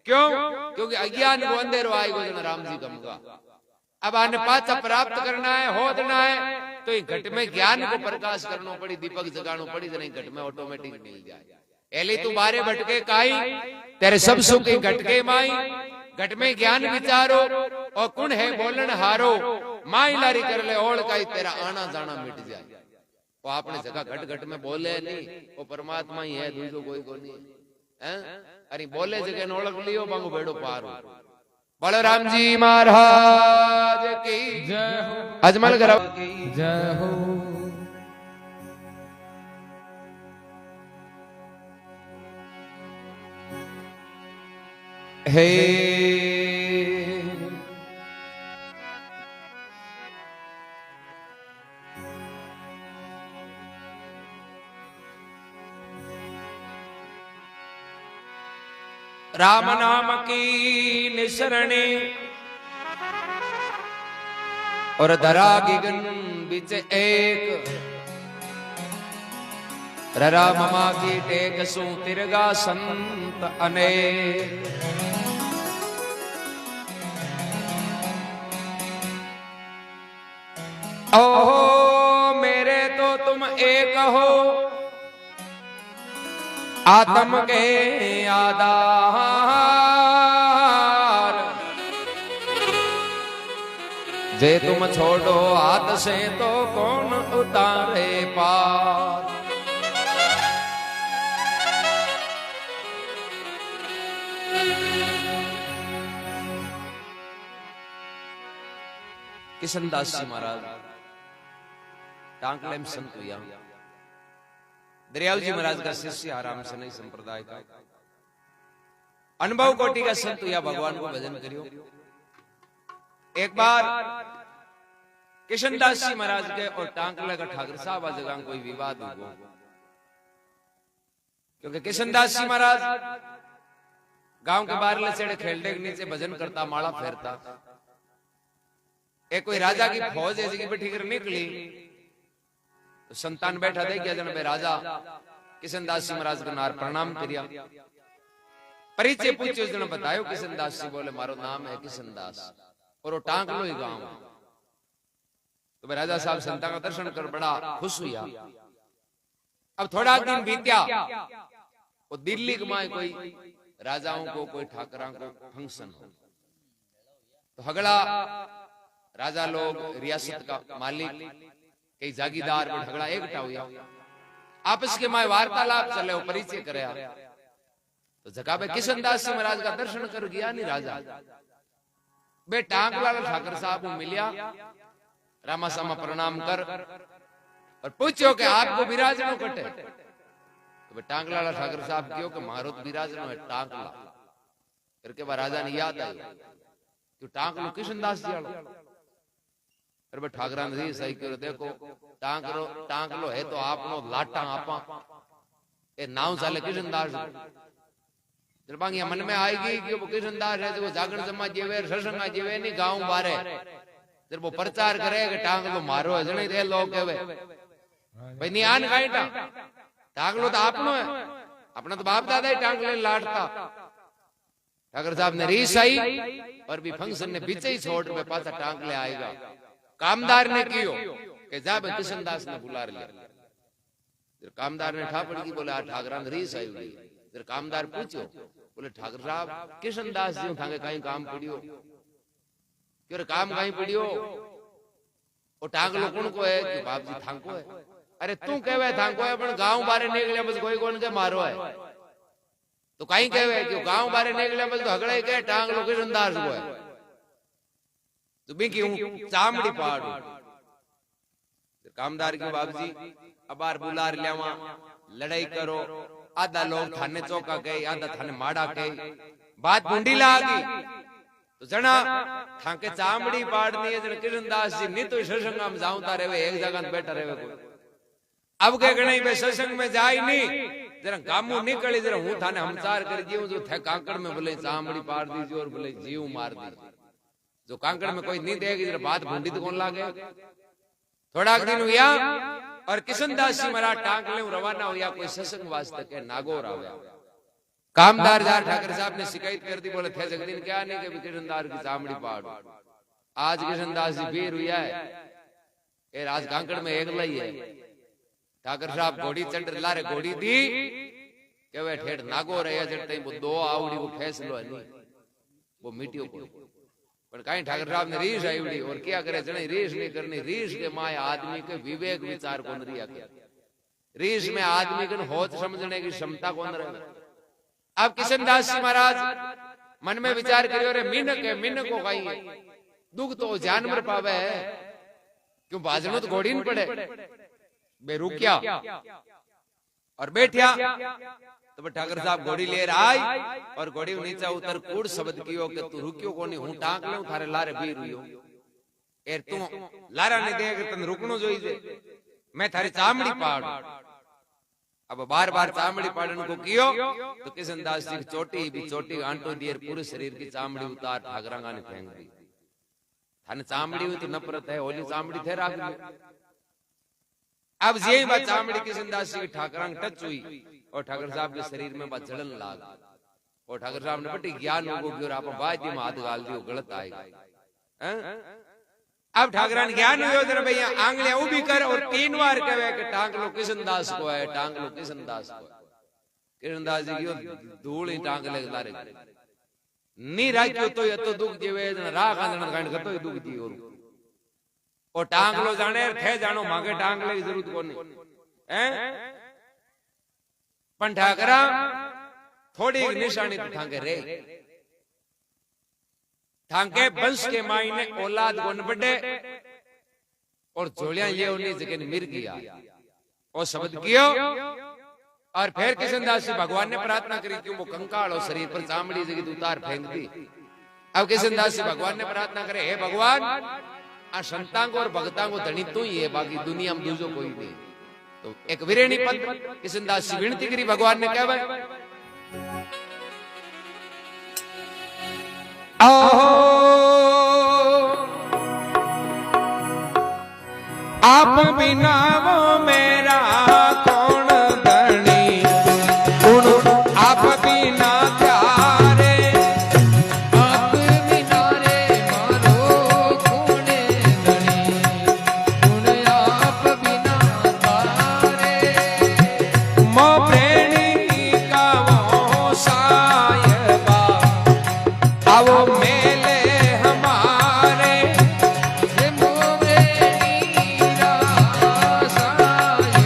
क्यों क्योंकि अज्ञान को अंधेरो आएगो जण राम जी गमगा। अब आने पाचा प्राप्त करना है होदना है तो ये घट में ज्ञान को प्रकाश करना पड़ी दीपक जगानो पड़ी जने घट में ऑटोमेटिक मिल जाए। एली तू बारे भटके काई तेरे सब सुख घट के माई घट में ज्ञान विचारो और कुण है बोलन हारो माई लारी कर ले ओढ़ काई तेरा आना जाना मिट जाए। वो आपने जगह घट घट में बोले नहीं वो परमात्मा ही है दूसरो कोई को नहीं है। अरे बोले जगह न ओळख लियो बांगो बेड़ो पार हो। बलराम जी महाराज की जय हो अजमल गरव जय हो। हे राम नाम की निसरणी और धरा गिगन बिच एक ररा ममा की टेक सु तिरगा संत अनेक। ओहो मेरे तो तुम एक हो आत्म के आधार जे तुम छोड़ो हाथ से तो कौन उतारे पार। किशनदास जी महाराज टांकलेम संत हुआ दरियाव जी महाराज का शिष्य आराम से नहीं संप्रदाय का अनुभव कोटि का संत हुआ भगवान को भजन करियो। एक बार किशनदास जी महाराज के और टांकले का ठाकुर साहब जगह कोई विवाद हुआ क्योंकि किशनदास जी महाराज गांव के बाहर सेड़े खेलने के नीचे भजन करता माला फेरता। एक कोई राजा की फौज ऐसी बैठी कर निकली तो संतान बैठा दे क्या जन राजा किशनदास जी महाराज का नार प्रणाम करिया परिचय पूछो जन बतायो किशनदास जी बोले मारो नाम है किशनदास और वो टांक लो ही गांव। तो राजा साहब संतान का दर्शन कर बड़ा खुश हुआ। अब थोड़ा दिन बीत्या वो दिल्ली में कोई राजाओं को कोई ठाकरा को फंक्शन हो तो हगड़ा राजा लोग रियासत का मालिक कई जागीरदार में झगड़ा एकटा हुआ आपस के माय वार्तालाप चले वो परिचय कराया तो जगह पे किशनदास जी महाराज का दर्शन कर गया नहीं राजा बे टांकलाल ठाकर साहब को मिलिया रामा सामा प्रणाम कर और पूछो कि आपको विराजनो कटे तो टांकलाल ठाकर साहब क्यों कि मारो तो विराजनो है टांकला करके बाद राजा ने याद आई कि टांकलो किशनदास जी वाला अरे ठाकरा ने सही करो देखो टांकलो है तो आपनो लाटा आपा ए नाव चाले किशनदास जरबांगिया मन में आएगी कि वो किशनदास है जो जागरण जमा जेवे सत्संगा जेवे नहीं गांव बारे जब वो प्रचार करे कि टांकलो मारो है जने दे लोग कहवे भाई नहीं आन काईटा टांकलो तो आपनो है अपना तो बाप दादा ही टांकले लाटता। ठाकर साहब ने रीस आई और भी फंक्शन ने बीच ही छोड़ में पासा टांकले आएगा। कामदार ने कियो कि जा बे किशनदास ने बुला लिया। जब कामदार ने ठापड़ की बोले आ ठाकरा ने रीस आई हुई जब कामदार पूछो बोले ठाकर साहब किशनदास जी थांगे कहीं काम पड़ियो क्यों काम कहीं पड़ियो वो टांकलो कौन को है कि बाप जी थांको है अरे तू कहवे था कोई पण गांव बारे निकले बस कोई कोण के मारो है तो कहीं कहवे कि गांव बारे निकले बस तो हगड़े के टांग लो किशन दास को है तो बिकी हूं चामड़ी पाड़ू कामदार की बाबूजी अबार बुलार लेवा लड़ाई करो आधा लोग थाने चौका गए आधा थाने माड़ा गए बात बुंडी लागी तो जना थाके चामड़ी पाड़नी है जन किशनदास जी नहीं तो सत्संग में जाऊंता रहे एक जगह बैठा रहे कोई अब के गणे बे सत्संग में जाई नहीं जरा गामू निकली जरा हूं थाने हमचार कर जीव जो थे कांकड़ में बोले चामड़ी पाड़ दीजिए और बोले जीव मार दीजिए जो कांकड़ में कोई नहीं देगी जरा बात भूंडी तो कौन लागे थोड़ा दिन हुआ और किशनदास जी महाराज टांग ले रवाना हुआ कोई सत्संग वास्ते के नागौर आ गया कामदार जार ठाकर साहब ने शिकायत कर दी बोले थे जगदीन क्या नहीं कि किशनदार की चामड़ी पाड़ आज किशनदास जी फिर हुआ है ये राज कांकड़ में एक लई है ठाकर साहब घोड़ी चंड लारे घोड़ी दी के वे ठेठ नागौर है जट वो दो आवड़ी वो फैसलो है नहीं वो मिटियो को पर कहीं ठाकर साहब ने रीस आई और क्या करे जने रीस नहीं करनी रीस के माय आदमी के विवेक विचार कौन रिया के रीस में आदमी के होश समझने की क्षमता कौन रहे अब किशनदास जी महाराज मन में विचार करियो रे मिनक है मिनक को खाई दुख तो जानवर पावे है क्यों बाजनो तो घोड़ी न पड़े बे रुकिया और बैठिया तो ठाकर साहब घोड़ी लेर आई और घोड़ी नीचे उतर कूड़ शब्द कियो कि तू रुकियो कोनी हूं टांक ले थारे लारे भी रुयो एर तू लारा ने दे के तन रुकनो जोई जे मैं थारी चामड़ी पाड़ अब बार बार चामड़ी पाड़न को कियो तो किशनदास जी की चोटी भी चोटी आंटो दिएर पूरे शरीर की चामड़ी उतार ठाकरांगा ने फेंक दी थाने चामड़ी हुई तो नफरत है ओली चामड़ी थे राख ली अब यही बात चामड़ी किशनदास जी की ठाकरांग टच हुई और ठाकर साहब के शरीर में बात जलन लाग और ठाकर साहब ने बटी ज्ञान होगो कि आप बात में हाथ गाल दियो गलत आएगा अब ठाकरान ज्ञान हुई जरा भैया आंगलियां उभी कर और 3 बार कहे कि टांग लो किशनदास को है टांग लो किशनदास को किशनदास जी की धूल ही टांग ले लारे नी राखियो तो ये तो दुख जीवे राह कांदन कांड करतो दुख जी और टांग लो जाने थे जानो मांगे टांग ले की जरूरत कोनी हैं पण ठाकरा थोड़ी निशानी तो ठांगे रे ठांके वंश के माई ने औलाद गोन बड़े और झोलियां ये उन्हीं जगह मिर गया और शब्द कियो और फिर किशनदास जी भगवान ने प्रार्थना करी क्यों वो कंकाल और शरीर पर चामड़ी जगह उतार फेंक दी अब किशनदास जी भगवान ने प्रार्थना करे हे भगवान आ संतांग और भक्तांग को धनी तू ही है बाकी दुनिया में दूसरो कोई नहीं तो एक वीरेणी पद किशनदास जी विनती करी भगवान ने कहा आप बिना वो मेरा कौन धनी आप बिना प्यारे आप बिना रे मारो कोने धनी गुण आप बिना तारे मो प्रेणी का वो सायबा आवो मेले हमारे रे मोरे नीरा सायबा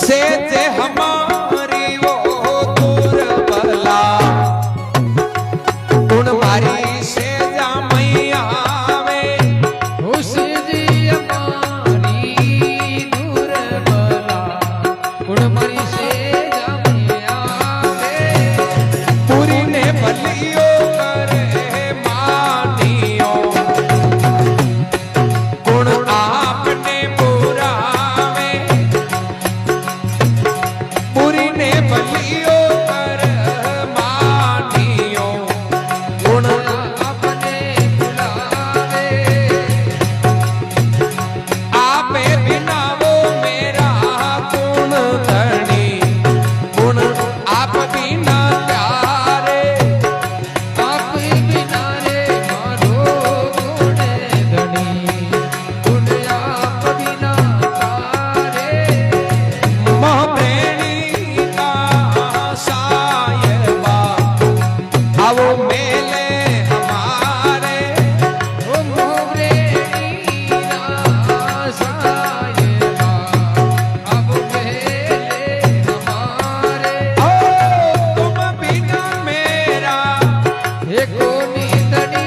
से जे हमारी वो दुर्बला गुण मारी से जा मैया उस जी हमारी दुर्बला गुण मरी से जमिया पूरी ने बलियो करे मानियो गुण आपने पुरावे पूरी ने बलियो कर मानियो गुण अपने बुलावे आपे बिना वो मेरा गुण धनी गुण आप बिना प्यारे आप बिना रे मारो गुण धनी गुण आप बिना तारे मोह प्रेणी का सायबा आवो मेले हमारे ओ मोरे नीना सायबा अब मेले हमारे ओ तुम बिना मेरा एको नींदनी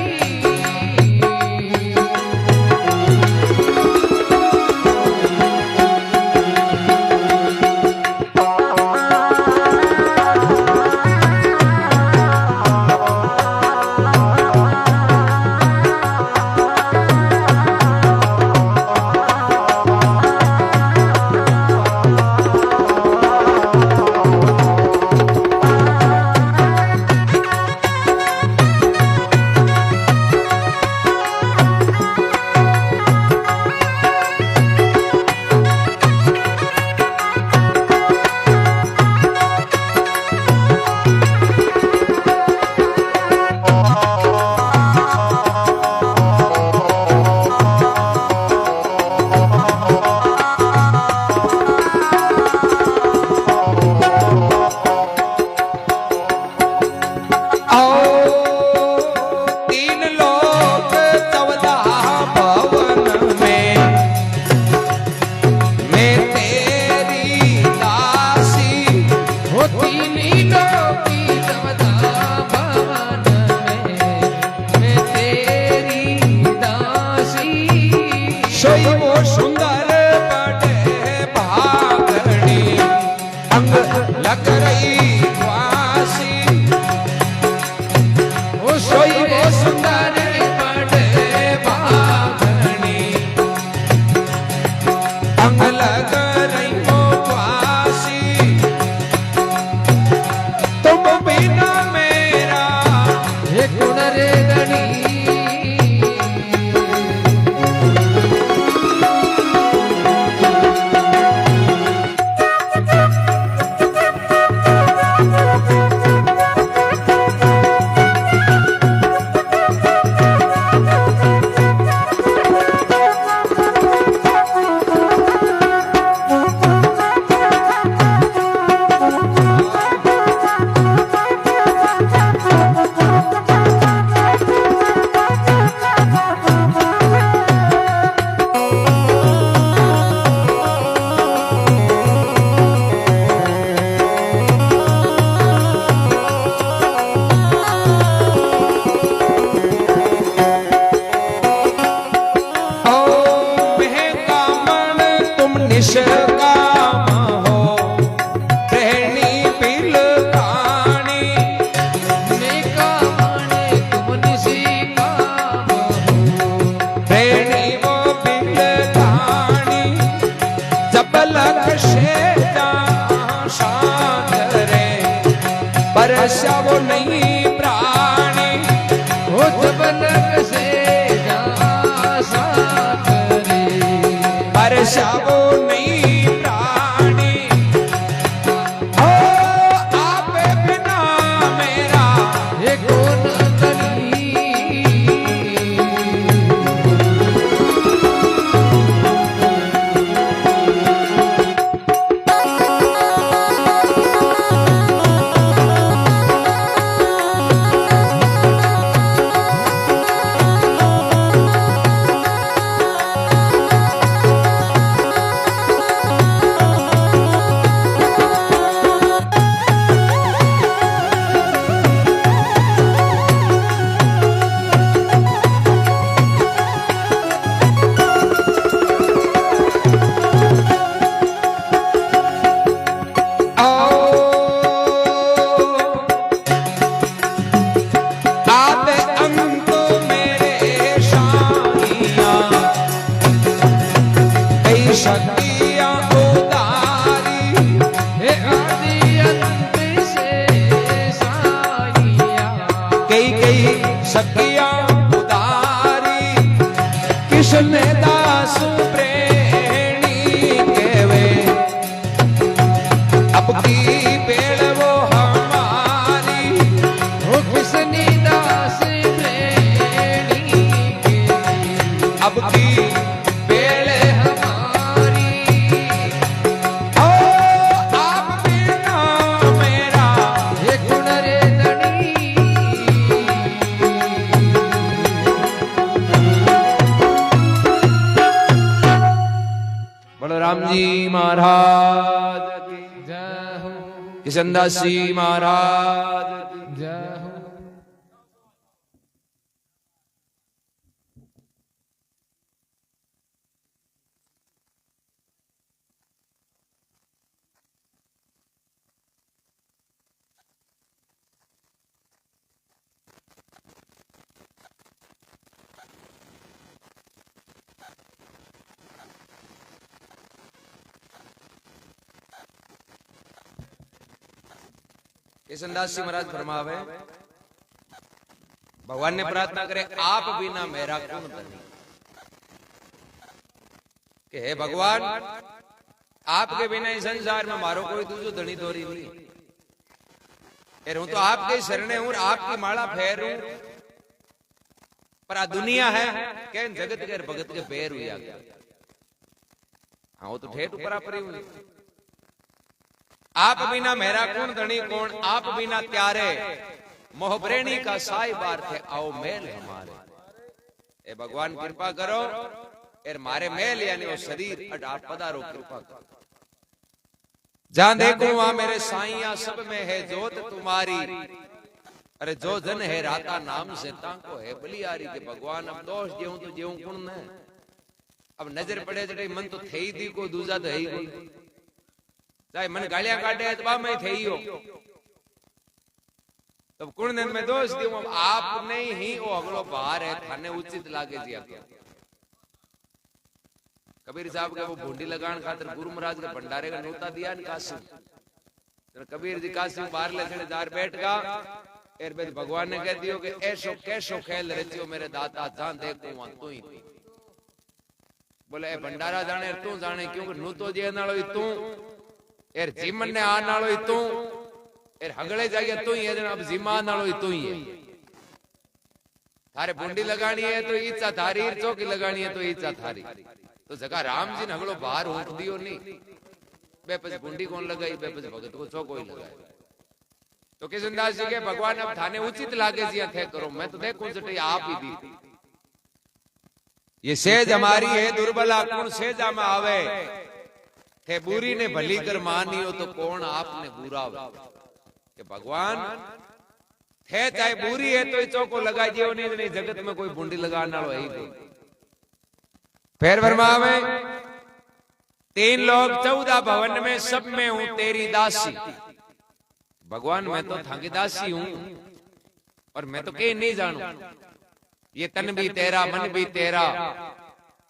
तीन लोक 14 भवन में मैं तेरी दासी होती नीलों की चमदा भवन में मैं तेरी दासी सोई वो सुंदर बड़े भागणी अंग लग रही वासी ओ सोई वो सुंदर बड़े बागनी अंग लग रही वो वासी तुम बिना मेरा हे गुण रे गणी निष्काम हो प्रेणी पिल काणी नेका माने तुम निसी काम हो प्रेणी वो पिल काणी जब लख शेजा शांत रे परस्या वो नहीं प्राणी हो जब लग से जा साथ रे परस्या वो नहीं प्राणी हो आप बिना मेरा हे गुण गणी कृष्ण दास प्रेमी केवे अब की बेल वो हमारी ओ किसने दास प्रेमी के अब की बेल हमारी ओ आप बिना मेरा ये गुण रे धनी बलराम जी महाराज की, जय हो किशनदास जी महाराज की। जय हो किशनदास जी महाराज फरमावे भगवान ने प्रार्थना करे आप बिना मेरा कौन धनी कि हे भगवान आपके बिना इस संसार में मारो कोई दूसरो धनी दोरी नहीं यार हूं तो आपके शरणे हूं आपकी माला फेर हूं पर आ दुनिया है के जगत के भगत के पैर हुई आ गया हाँ वो तो ठेठ ऊपर परी हुई आप बिना मेरा कौन धनी कौन आप बिना त्यारे मोहब्रेणी का साई बार थे आओ मेल हमारे ए भगवान कृपा करो एर मारे मेल यानी वो शरीर अट आप पधारो कृपा करो जहां देखूं वहां मेरे साईया सब में है जोत तुम्हारी अरे जो जन है राता नाम से ताको है बलियारी के भगवान अब दोष जेऊं तो जेऊं कुण ने अब नजर पड़े जड़े मन तो थे ही दी को दूजा तो है ही कोई चाहे मन गालियां काटे तो बा मैं थे ही हो तब कुण में दोष दियो आप नहीं ही वो अगलो बाहर है थाने उचित लागे जी आपको कबीर साहब के वो भूंडी लगान खातिर गुरु महाराज के भंडारे का नोता दिया न कासिम तो कबीर जी कासिम बाहर ले चले जार बैठ गा एर बेद भगवान ने कह दियो कि ऐसो कैसो खेल रचियो मेरे दाता जान देखो वहां तू ही थी बोले ए भंडारा जाने तू जाने क्योंकि नू तो जे नालो तू एर जीवन ने आ नालो तू एर हगले जागे तू ही है अब जीमा नालो तू ही है थारे भूंडी लगानी है तो इच्छा थारी चौकी लगानी है तो इच्छा थारी तो जगह राम जी ने हगलो बाहर होट दियो नहीं बे पछ भूंडी कौन लगाई बे पछ भगत को चौको ही लगाए तो किशनदास जी के भगवान अब थाने उचित लागे जी थे करो मैं तो देखूं जटे आप ही दी ये सेज हमारी है दुर्बला कौन सेजा में आवे थे बुरी ने भली कर मानियो तो कौन आपने बुरा कि भगवान थे चाहे बुरी है तो चौको लगा दियो नहीं जगत में कोई बूंदी लगाने वाला है ही कोई फिर फरमावे 3 लोग 14 भवन में सब में हूं तेरी दासी भगवान मैं तो थाकी दासी हूं और मैं तो कहीं नहीं जानू ये तन भी तेरा मन भी तेरा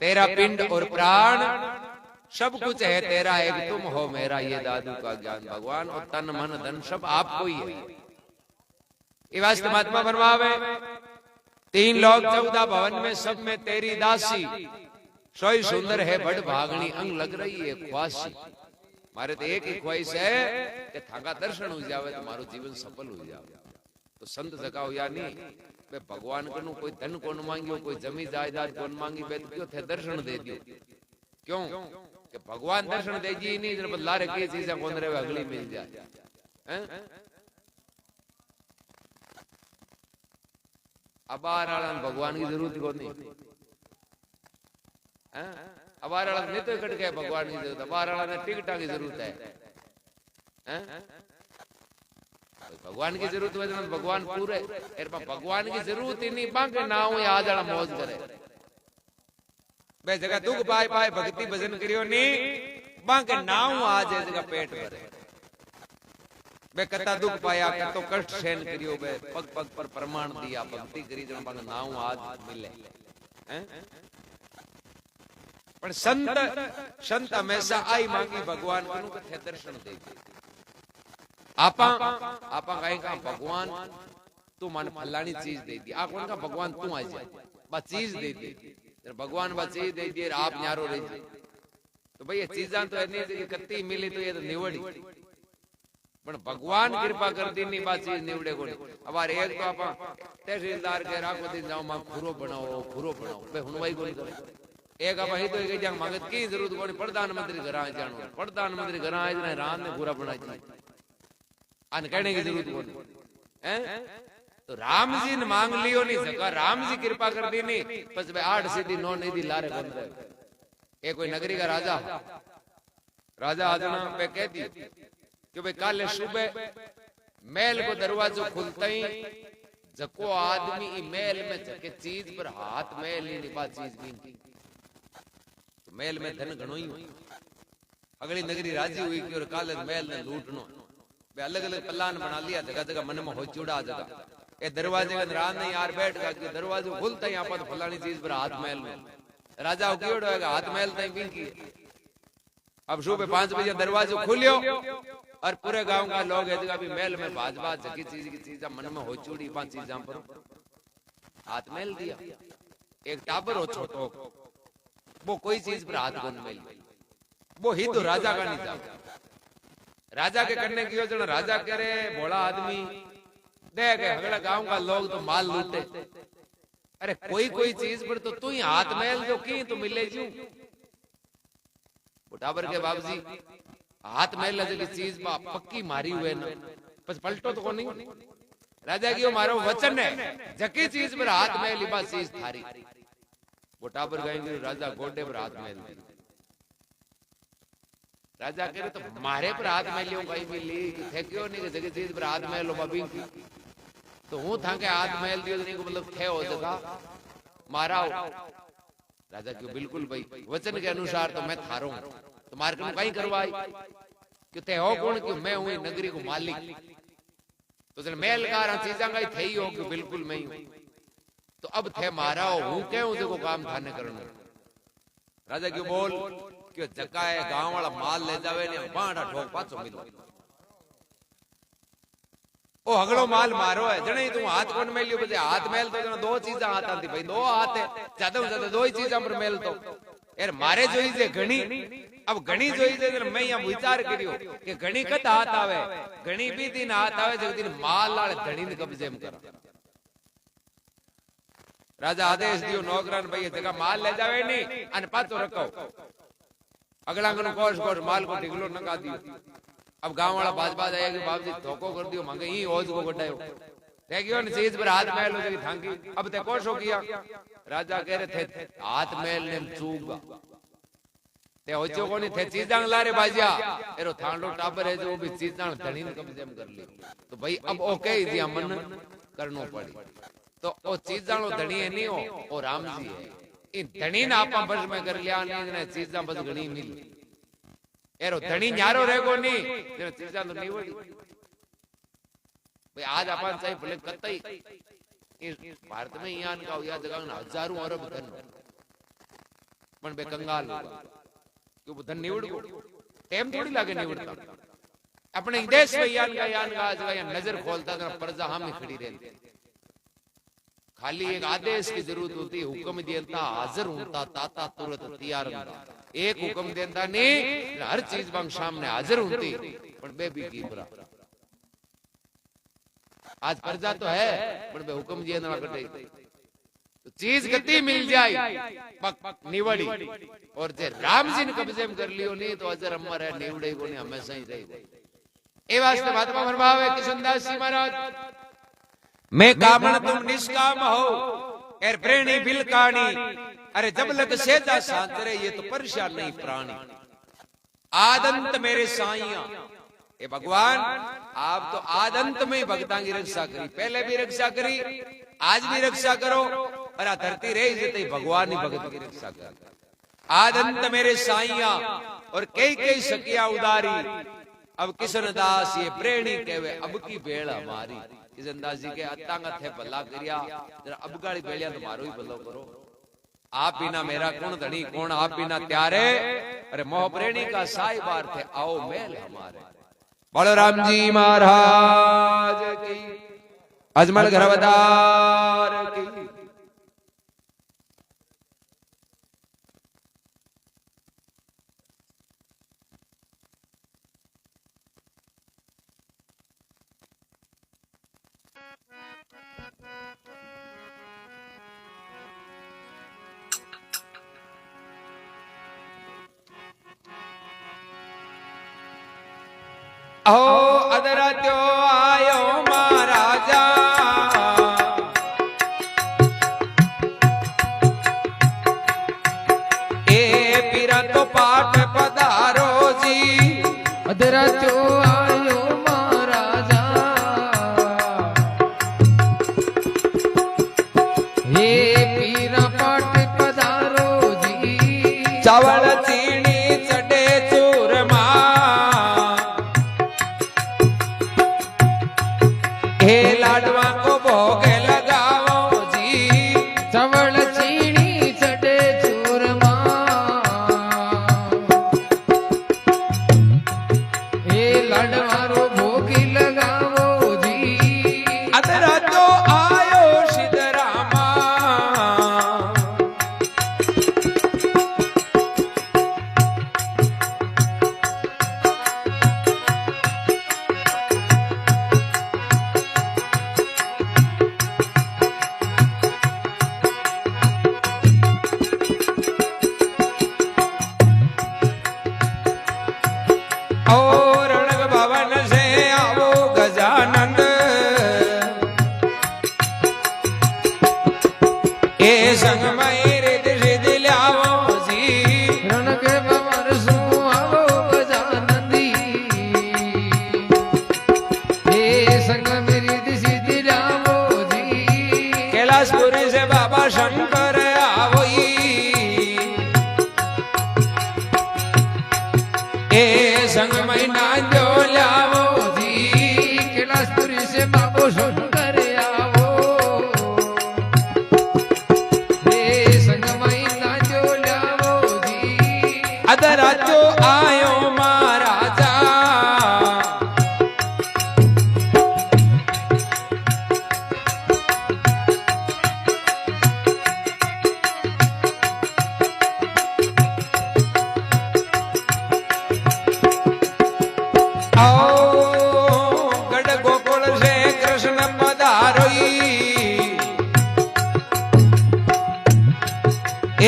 तेरा पिंड और प्राण सब कुछ है तेरा एक तुम हो मेरा ये दादू का ज्ञान भगवान और तन मन धन सब आपको ही है ये वास्तव महात्मा फरमावे 3 लोग 14 भवन में सब में तेरी दासी सोई सुंदर है बड़ भागनी अंग लग रही है ख्वासी मारे तो एक ही ख्वाहिश है कि थाका दर्शन हो जावे तो मारो जीवन सफल हो जावे तो संत जगाओ या नहीं बे भगवान को कोई धन कौन मांगियो कोई जमी जायदाद कौन मांगी बे तो क्यों थे दर्शन दे दियो क्यों कि भगवान दर्शन दे जी नहीं जब लारे की चीजें कौन रहे अगली मिल जाए हैं अबार भगवान की जरूरत को नहीं अबार नहीं तो इकट गए भगवान की जरूरत अबार ने टिकटा की जरूरत है भगवान की जरूरत है तो भगवान पूरे भगवान की जरूरत ही नहीं बांके ना हूं आ जाना मौज करे बे जगह दुख पाए पाए भक्ति भजन करियो नहीं बांके ना हूं आ जाए जगह पेट भरे बे कता दुख पाया कतो कष्ट सहन करियो बे पग पग पर प्रमाण दिया भक्ति करी जन बांके ना हूं आज मिले हैं पर संत हमेशा आई मांगी भगवान को कथे दर्शन देगी आपा कहीं का भगवान तू मन फलानी चीज दे दी आ कौन का भगवान तू आ जाए बस चीज दे दी भगवान बस चीज दे दिए आप न्यारो रही जाए तो भाई ये चीजा तो नहीं थी कि कत्ती मिली तो ये तो निवड़ी पण भगवान कृपा कर दी नहीं बात चीज निवड़े को नहीं अब एक तो आप तहसीलदार के राखो दिन जाओ मां खुरो बनाओ बे हुनवाई को नहीं एक आप ही तो एक जंग मांगत की जरूरत को नहीं प्रधानमंत्री घर आ जानो प्रधानमंत्री घर आ जाने रात ने पूरा बनाई थी अन कहने की जरूरत को नहीं हैं तो राम जी ने मांग लियो नहीं सका राम जी कृपा कर दी नहीं बस भाई 8 सीधी 9 निधि लारे बन गए एक कोई नगरी का राजा आजना पे कह दी कि भाई कल सुबह महल को दरवाजो खुलते ही जको आदमी महल में जके चीज पर हाथ महल नहीं निपा चीज नहीं तो महल में धन घणो ही अगली नगरी राजी हुई कि और काले महल ने लूटनो अलग अलग प्लान बना लिया जगह जगह मन में हो चूड़ा जगह ये दरवाजे के अंदर नहीं यार बैठ गया कि दरवाजे खुलते ही आप फलानी चीज पर हाथ महल में राजा होगा हाथ महल तक बिंकी अब सुबह 5 बजे दरवाजे खुलियो और पूरे गांव का लोग है जगह भी महल में भाजपा जगी चीज की चीज मन में हो चूड़ी 5 चीजा पर हाथ महल दिया एक टाबर हो छोटो वो कोई चीज पर हाथ बन महल वो ही तो राजा का नहीं था राजा के करने की योजना राजा करे भोला आदमी देख अगला गांव का लोग तो माल लूटे अरे कोई चीज पर तो तू ही हाथ महल जो की तो मिले जू बुटाबर के बाबूजी हाथ महल की चीज पक्की मारी हुए ना बस पलटो तो नहीं राजा की मारो वचन है जकी चीज पर हाथ महल लिबा चीज थारी बुटाबर कहेंगे राजा गोडे पर हाथ महल राजा कह रहे तो मारे पर हाथ महलियों कहीं मिली थे क्यों नहीं कि जगह चीज पर हाथ महलो बबी तो हूं था के हाथ महल दियो नहीं को मतलब थे हो जगह मारा राजा क्यों बिल्कुल भाई वचन के अनुसार तो मैं थारो हूं तो मार्ग में कहीं करवाई कि थे हो कौन कि मैं हूं नगरी को मालिक तो चल महल का चीजा का थे ही हो कि बिल्कुल मैं हूं तो अब थे मारा हो हूं क्यों देखो काम थाने करना राजा क्यों बोल कि जकाए गांव वाला माल ले जावे ने बांडा ठोक पाछो मिलो ओ हगड़ो माल मारो है जने तू हाथ कोन में लियो बजे हाथ मेल तो दो चीजा हाथ आती भाई दो हाथ है ज्यादा से ज्यादा दो ही चीजा पर मेल तो यार मारे जोई जे घणी अब घणी जोई जे मैं यहां विचार करियो कि घणी कद हाथ आवे घणी भी दिन हाथ आवे जग दिन माल लाल घणी ने कब्जे में कर राजा आदेश दियो नौकरान भाई जगह माल ले जावे नहीं अन पाछो रखो अगला को कोस माल को ढिगलो नका दियो अब गांव वाला बाज आया कि बाबूजी धोखो कर दियो मांगे ही ओज को गडायो देखियो न चीज पर हाथ महल हो जगी थांगी अब ते कोशो किया राजा कह रहे थे हाथ महल ने चूगा ते होचो कोनी थे चीजां लारे बाजिया एरो थांडो टाबर है जो भी चीजां धणी ने कब्जे में कर ली तो भाई अब ओके दिया मन करनो पड़ी तो ओ चीजां लो धणी है नहीं हो ओ राम जी है इन धणी ने आपा बस में कर लिया ने चीजां बस घणी मिली एरो धणी न्यारो रहेगो नहीं जेने चीजा तो नहीं वड़ी भाई आज अपन चाहे भले कतई भारत में यान का या जगह ना हजारों अरब धन पण बे कंगाल क्यों धन निवड़ को टाइम थोड़ी लागे निवड़ता अपने देश में यान का जगह नजर खोलता तो प्रजा हम ही खड़ी रहती खाली एक आदेश की जरूरत होती हुक्म देता हाजिर होता ताता तुरंत तैयार होता एक हुक्म देता नहीं हर चीज बंग सामने हाजिर होती पर बेबी की बुरा आज प्रजा तो है पर बे हुक्म दिए ना कटे तो चीज गति मिल जाए पक निवड़ी और जे राम जी ने कब्जे में कर लियो नहीं तो अजर अमर है निवड़े को नहीं हमेशा ही रहेगा ए वास्ते महात्मा फरमावे किशनदास जी महाराज मैं कामण तुम निष्काम हो एर प्रेणी बिलकानी अरे जब लग सेजा सांतरे ये तो परेशान नहीं प्राणी आदंत मेरे साइया ए भगवान आप तो आदंत में भक्तां की रक्षा करी पहले भी रक्षा करी आज भी रक्षा करो और धरती रही जते भगवान ही भगत की रक्षा कर आदंत मेरे साइया और कई कई सकिया उदारी अब किशनदास ये प्रेणी कहवे अब की बेड़ हमारी किशनदास जी के अतांगा थे भला करिया जरा अब गाड़ी बेलिया तो मारो ही भलो करो आप बिना मेरा कौन धनी कौन आप बिना त्यारे अरे मोह प्रेणी का साई बार थे आओ मेल हमारे बलराम जी महाराज की अजमल घरवदार की ओ अदरात्यो आयो महाराजा ए पीरा तो पाठ पधारो जी अदरात्यो आयो महाराजा हे पीरा पाठ पधारो जी चावल चीनी चढ़े चूरमा हे लाडवा को भोग लगाओ जी चावल चीनी चढ़े चूरमा हे लाडवारो भोग लगावो जी अदरा तो आयो सिद्धरामा और रणग भवन से आवो गजानंद ए संग में रिद रिद लावो जी रण के भंवर सु आवो गजानंदी हे संग मेरी दिशि लावो जी कैलाशपुरी से बाबा शंकर आवोई ए संग में नाचो लावो जी कैलाशपुरी से बाबो शंकर आवो हे संग महीना जो लावो जी अदरा तो आयो महाराजा आओ गढ़ गोकुल से कृष्ण पधारोई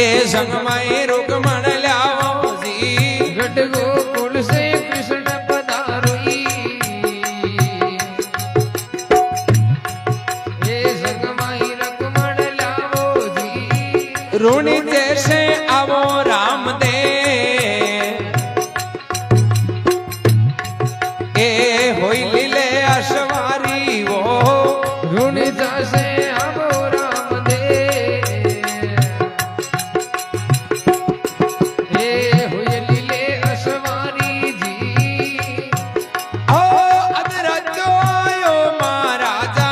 ए संग में रुक्मण लाओ जी गढ़ गोकुल से कृष्ण पधारोई हे संग माई रकमण लावो जी रूणी जैसे आवो राम दे ए होई लीले अश्वारी वो ऋण जैसे आवो राम दे हे हुए लीले अश्वारी जी ओ अदरा जो आयो महाराजा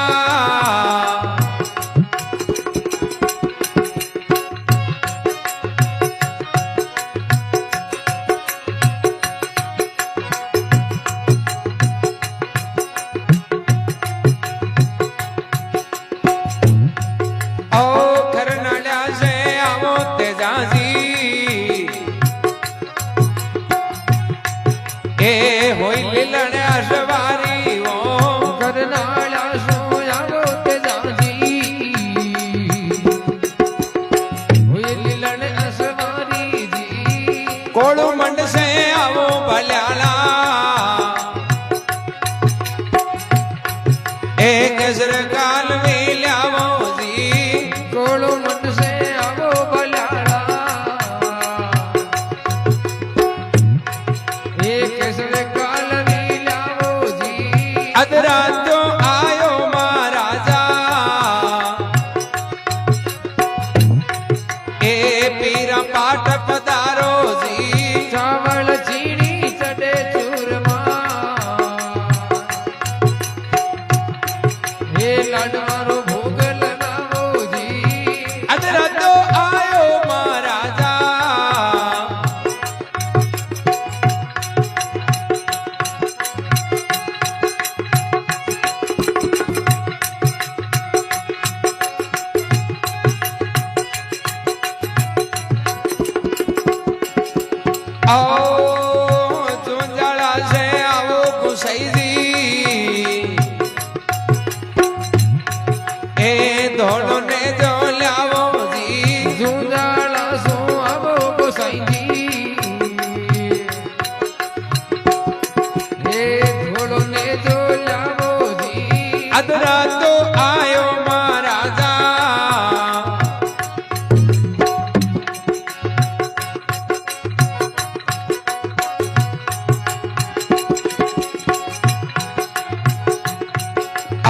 ओ करनाला से आवो तेजाजी ए होई लीलन अश्वारी वो करनाला सो आवो तेजाजी हुए लीलन अश्वारी जी कोड़ू मंड से आवो भल्याला एक कसर काल में लावो जी कोलो मन से आवो बलाड़ा एक कसर काल में लावो जी अदरा तो आयो महाराजा ए पीरा पाठ पधारो जी चावल चीनी चढ़े चूरमा हे लाडवारो भोग लगावो जी अदरा तो आयो महाराजा आओ चुंजाला से आओ गुसाई जी ए दोनों ने जो लावो जी झुंझाड़ा सो आवो गोसाई जी हे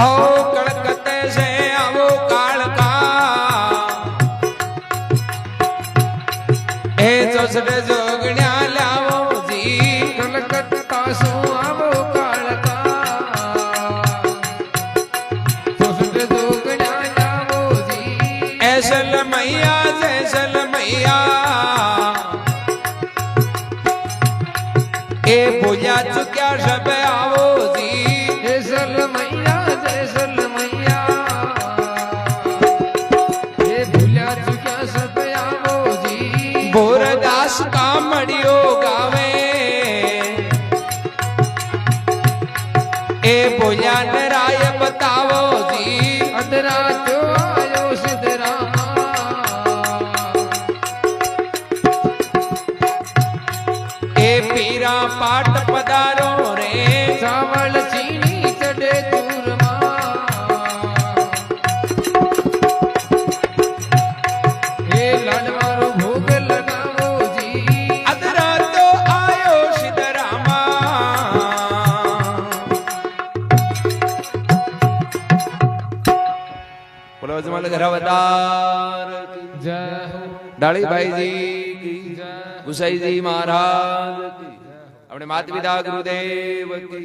आओ कलकत्ते से आओ कालका ए चौसठ जोगण्या लावो जी कलकत्ता सो आवो कालका चौसठ जोगण्या लावो जी ऐसल मैया जैसल मैया ए भूलिया चुक्या सब आवो जी जैसल मैया जैसल मैया ये भूलिया चुक्या सब आवो जी भोरदास का मड़ियो गावे ए भूलिया नराय बतावो जी अदरा जो आयो सिद्धरामा ए पीरा पाट पधारो रे चावल चीनी चढ़े चूरमा हे लाडवारो भोग लगावो जी अदरा तो आयो सिद्धरामा बोलो जमाल घरावतार जय हो डाली भाई जी की जय गुसाई जी महाराज की अपने माता पिता गुरुदेव की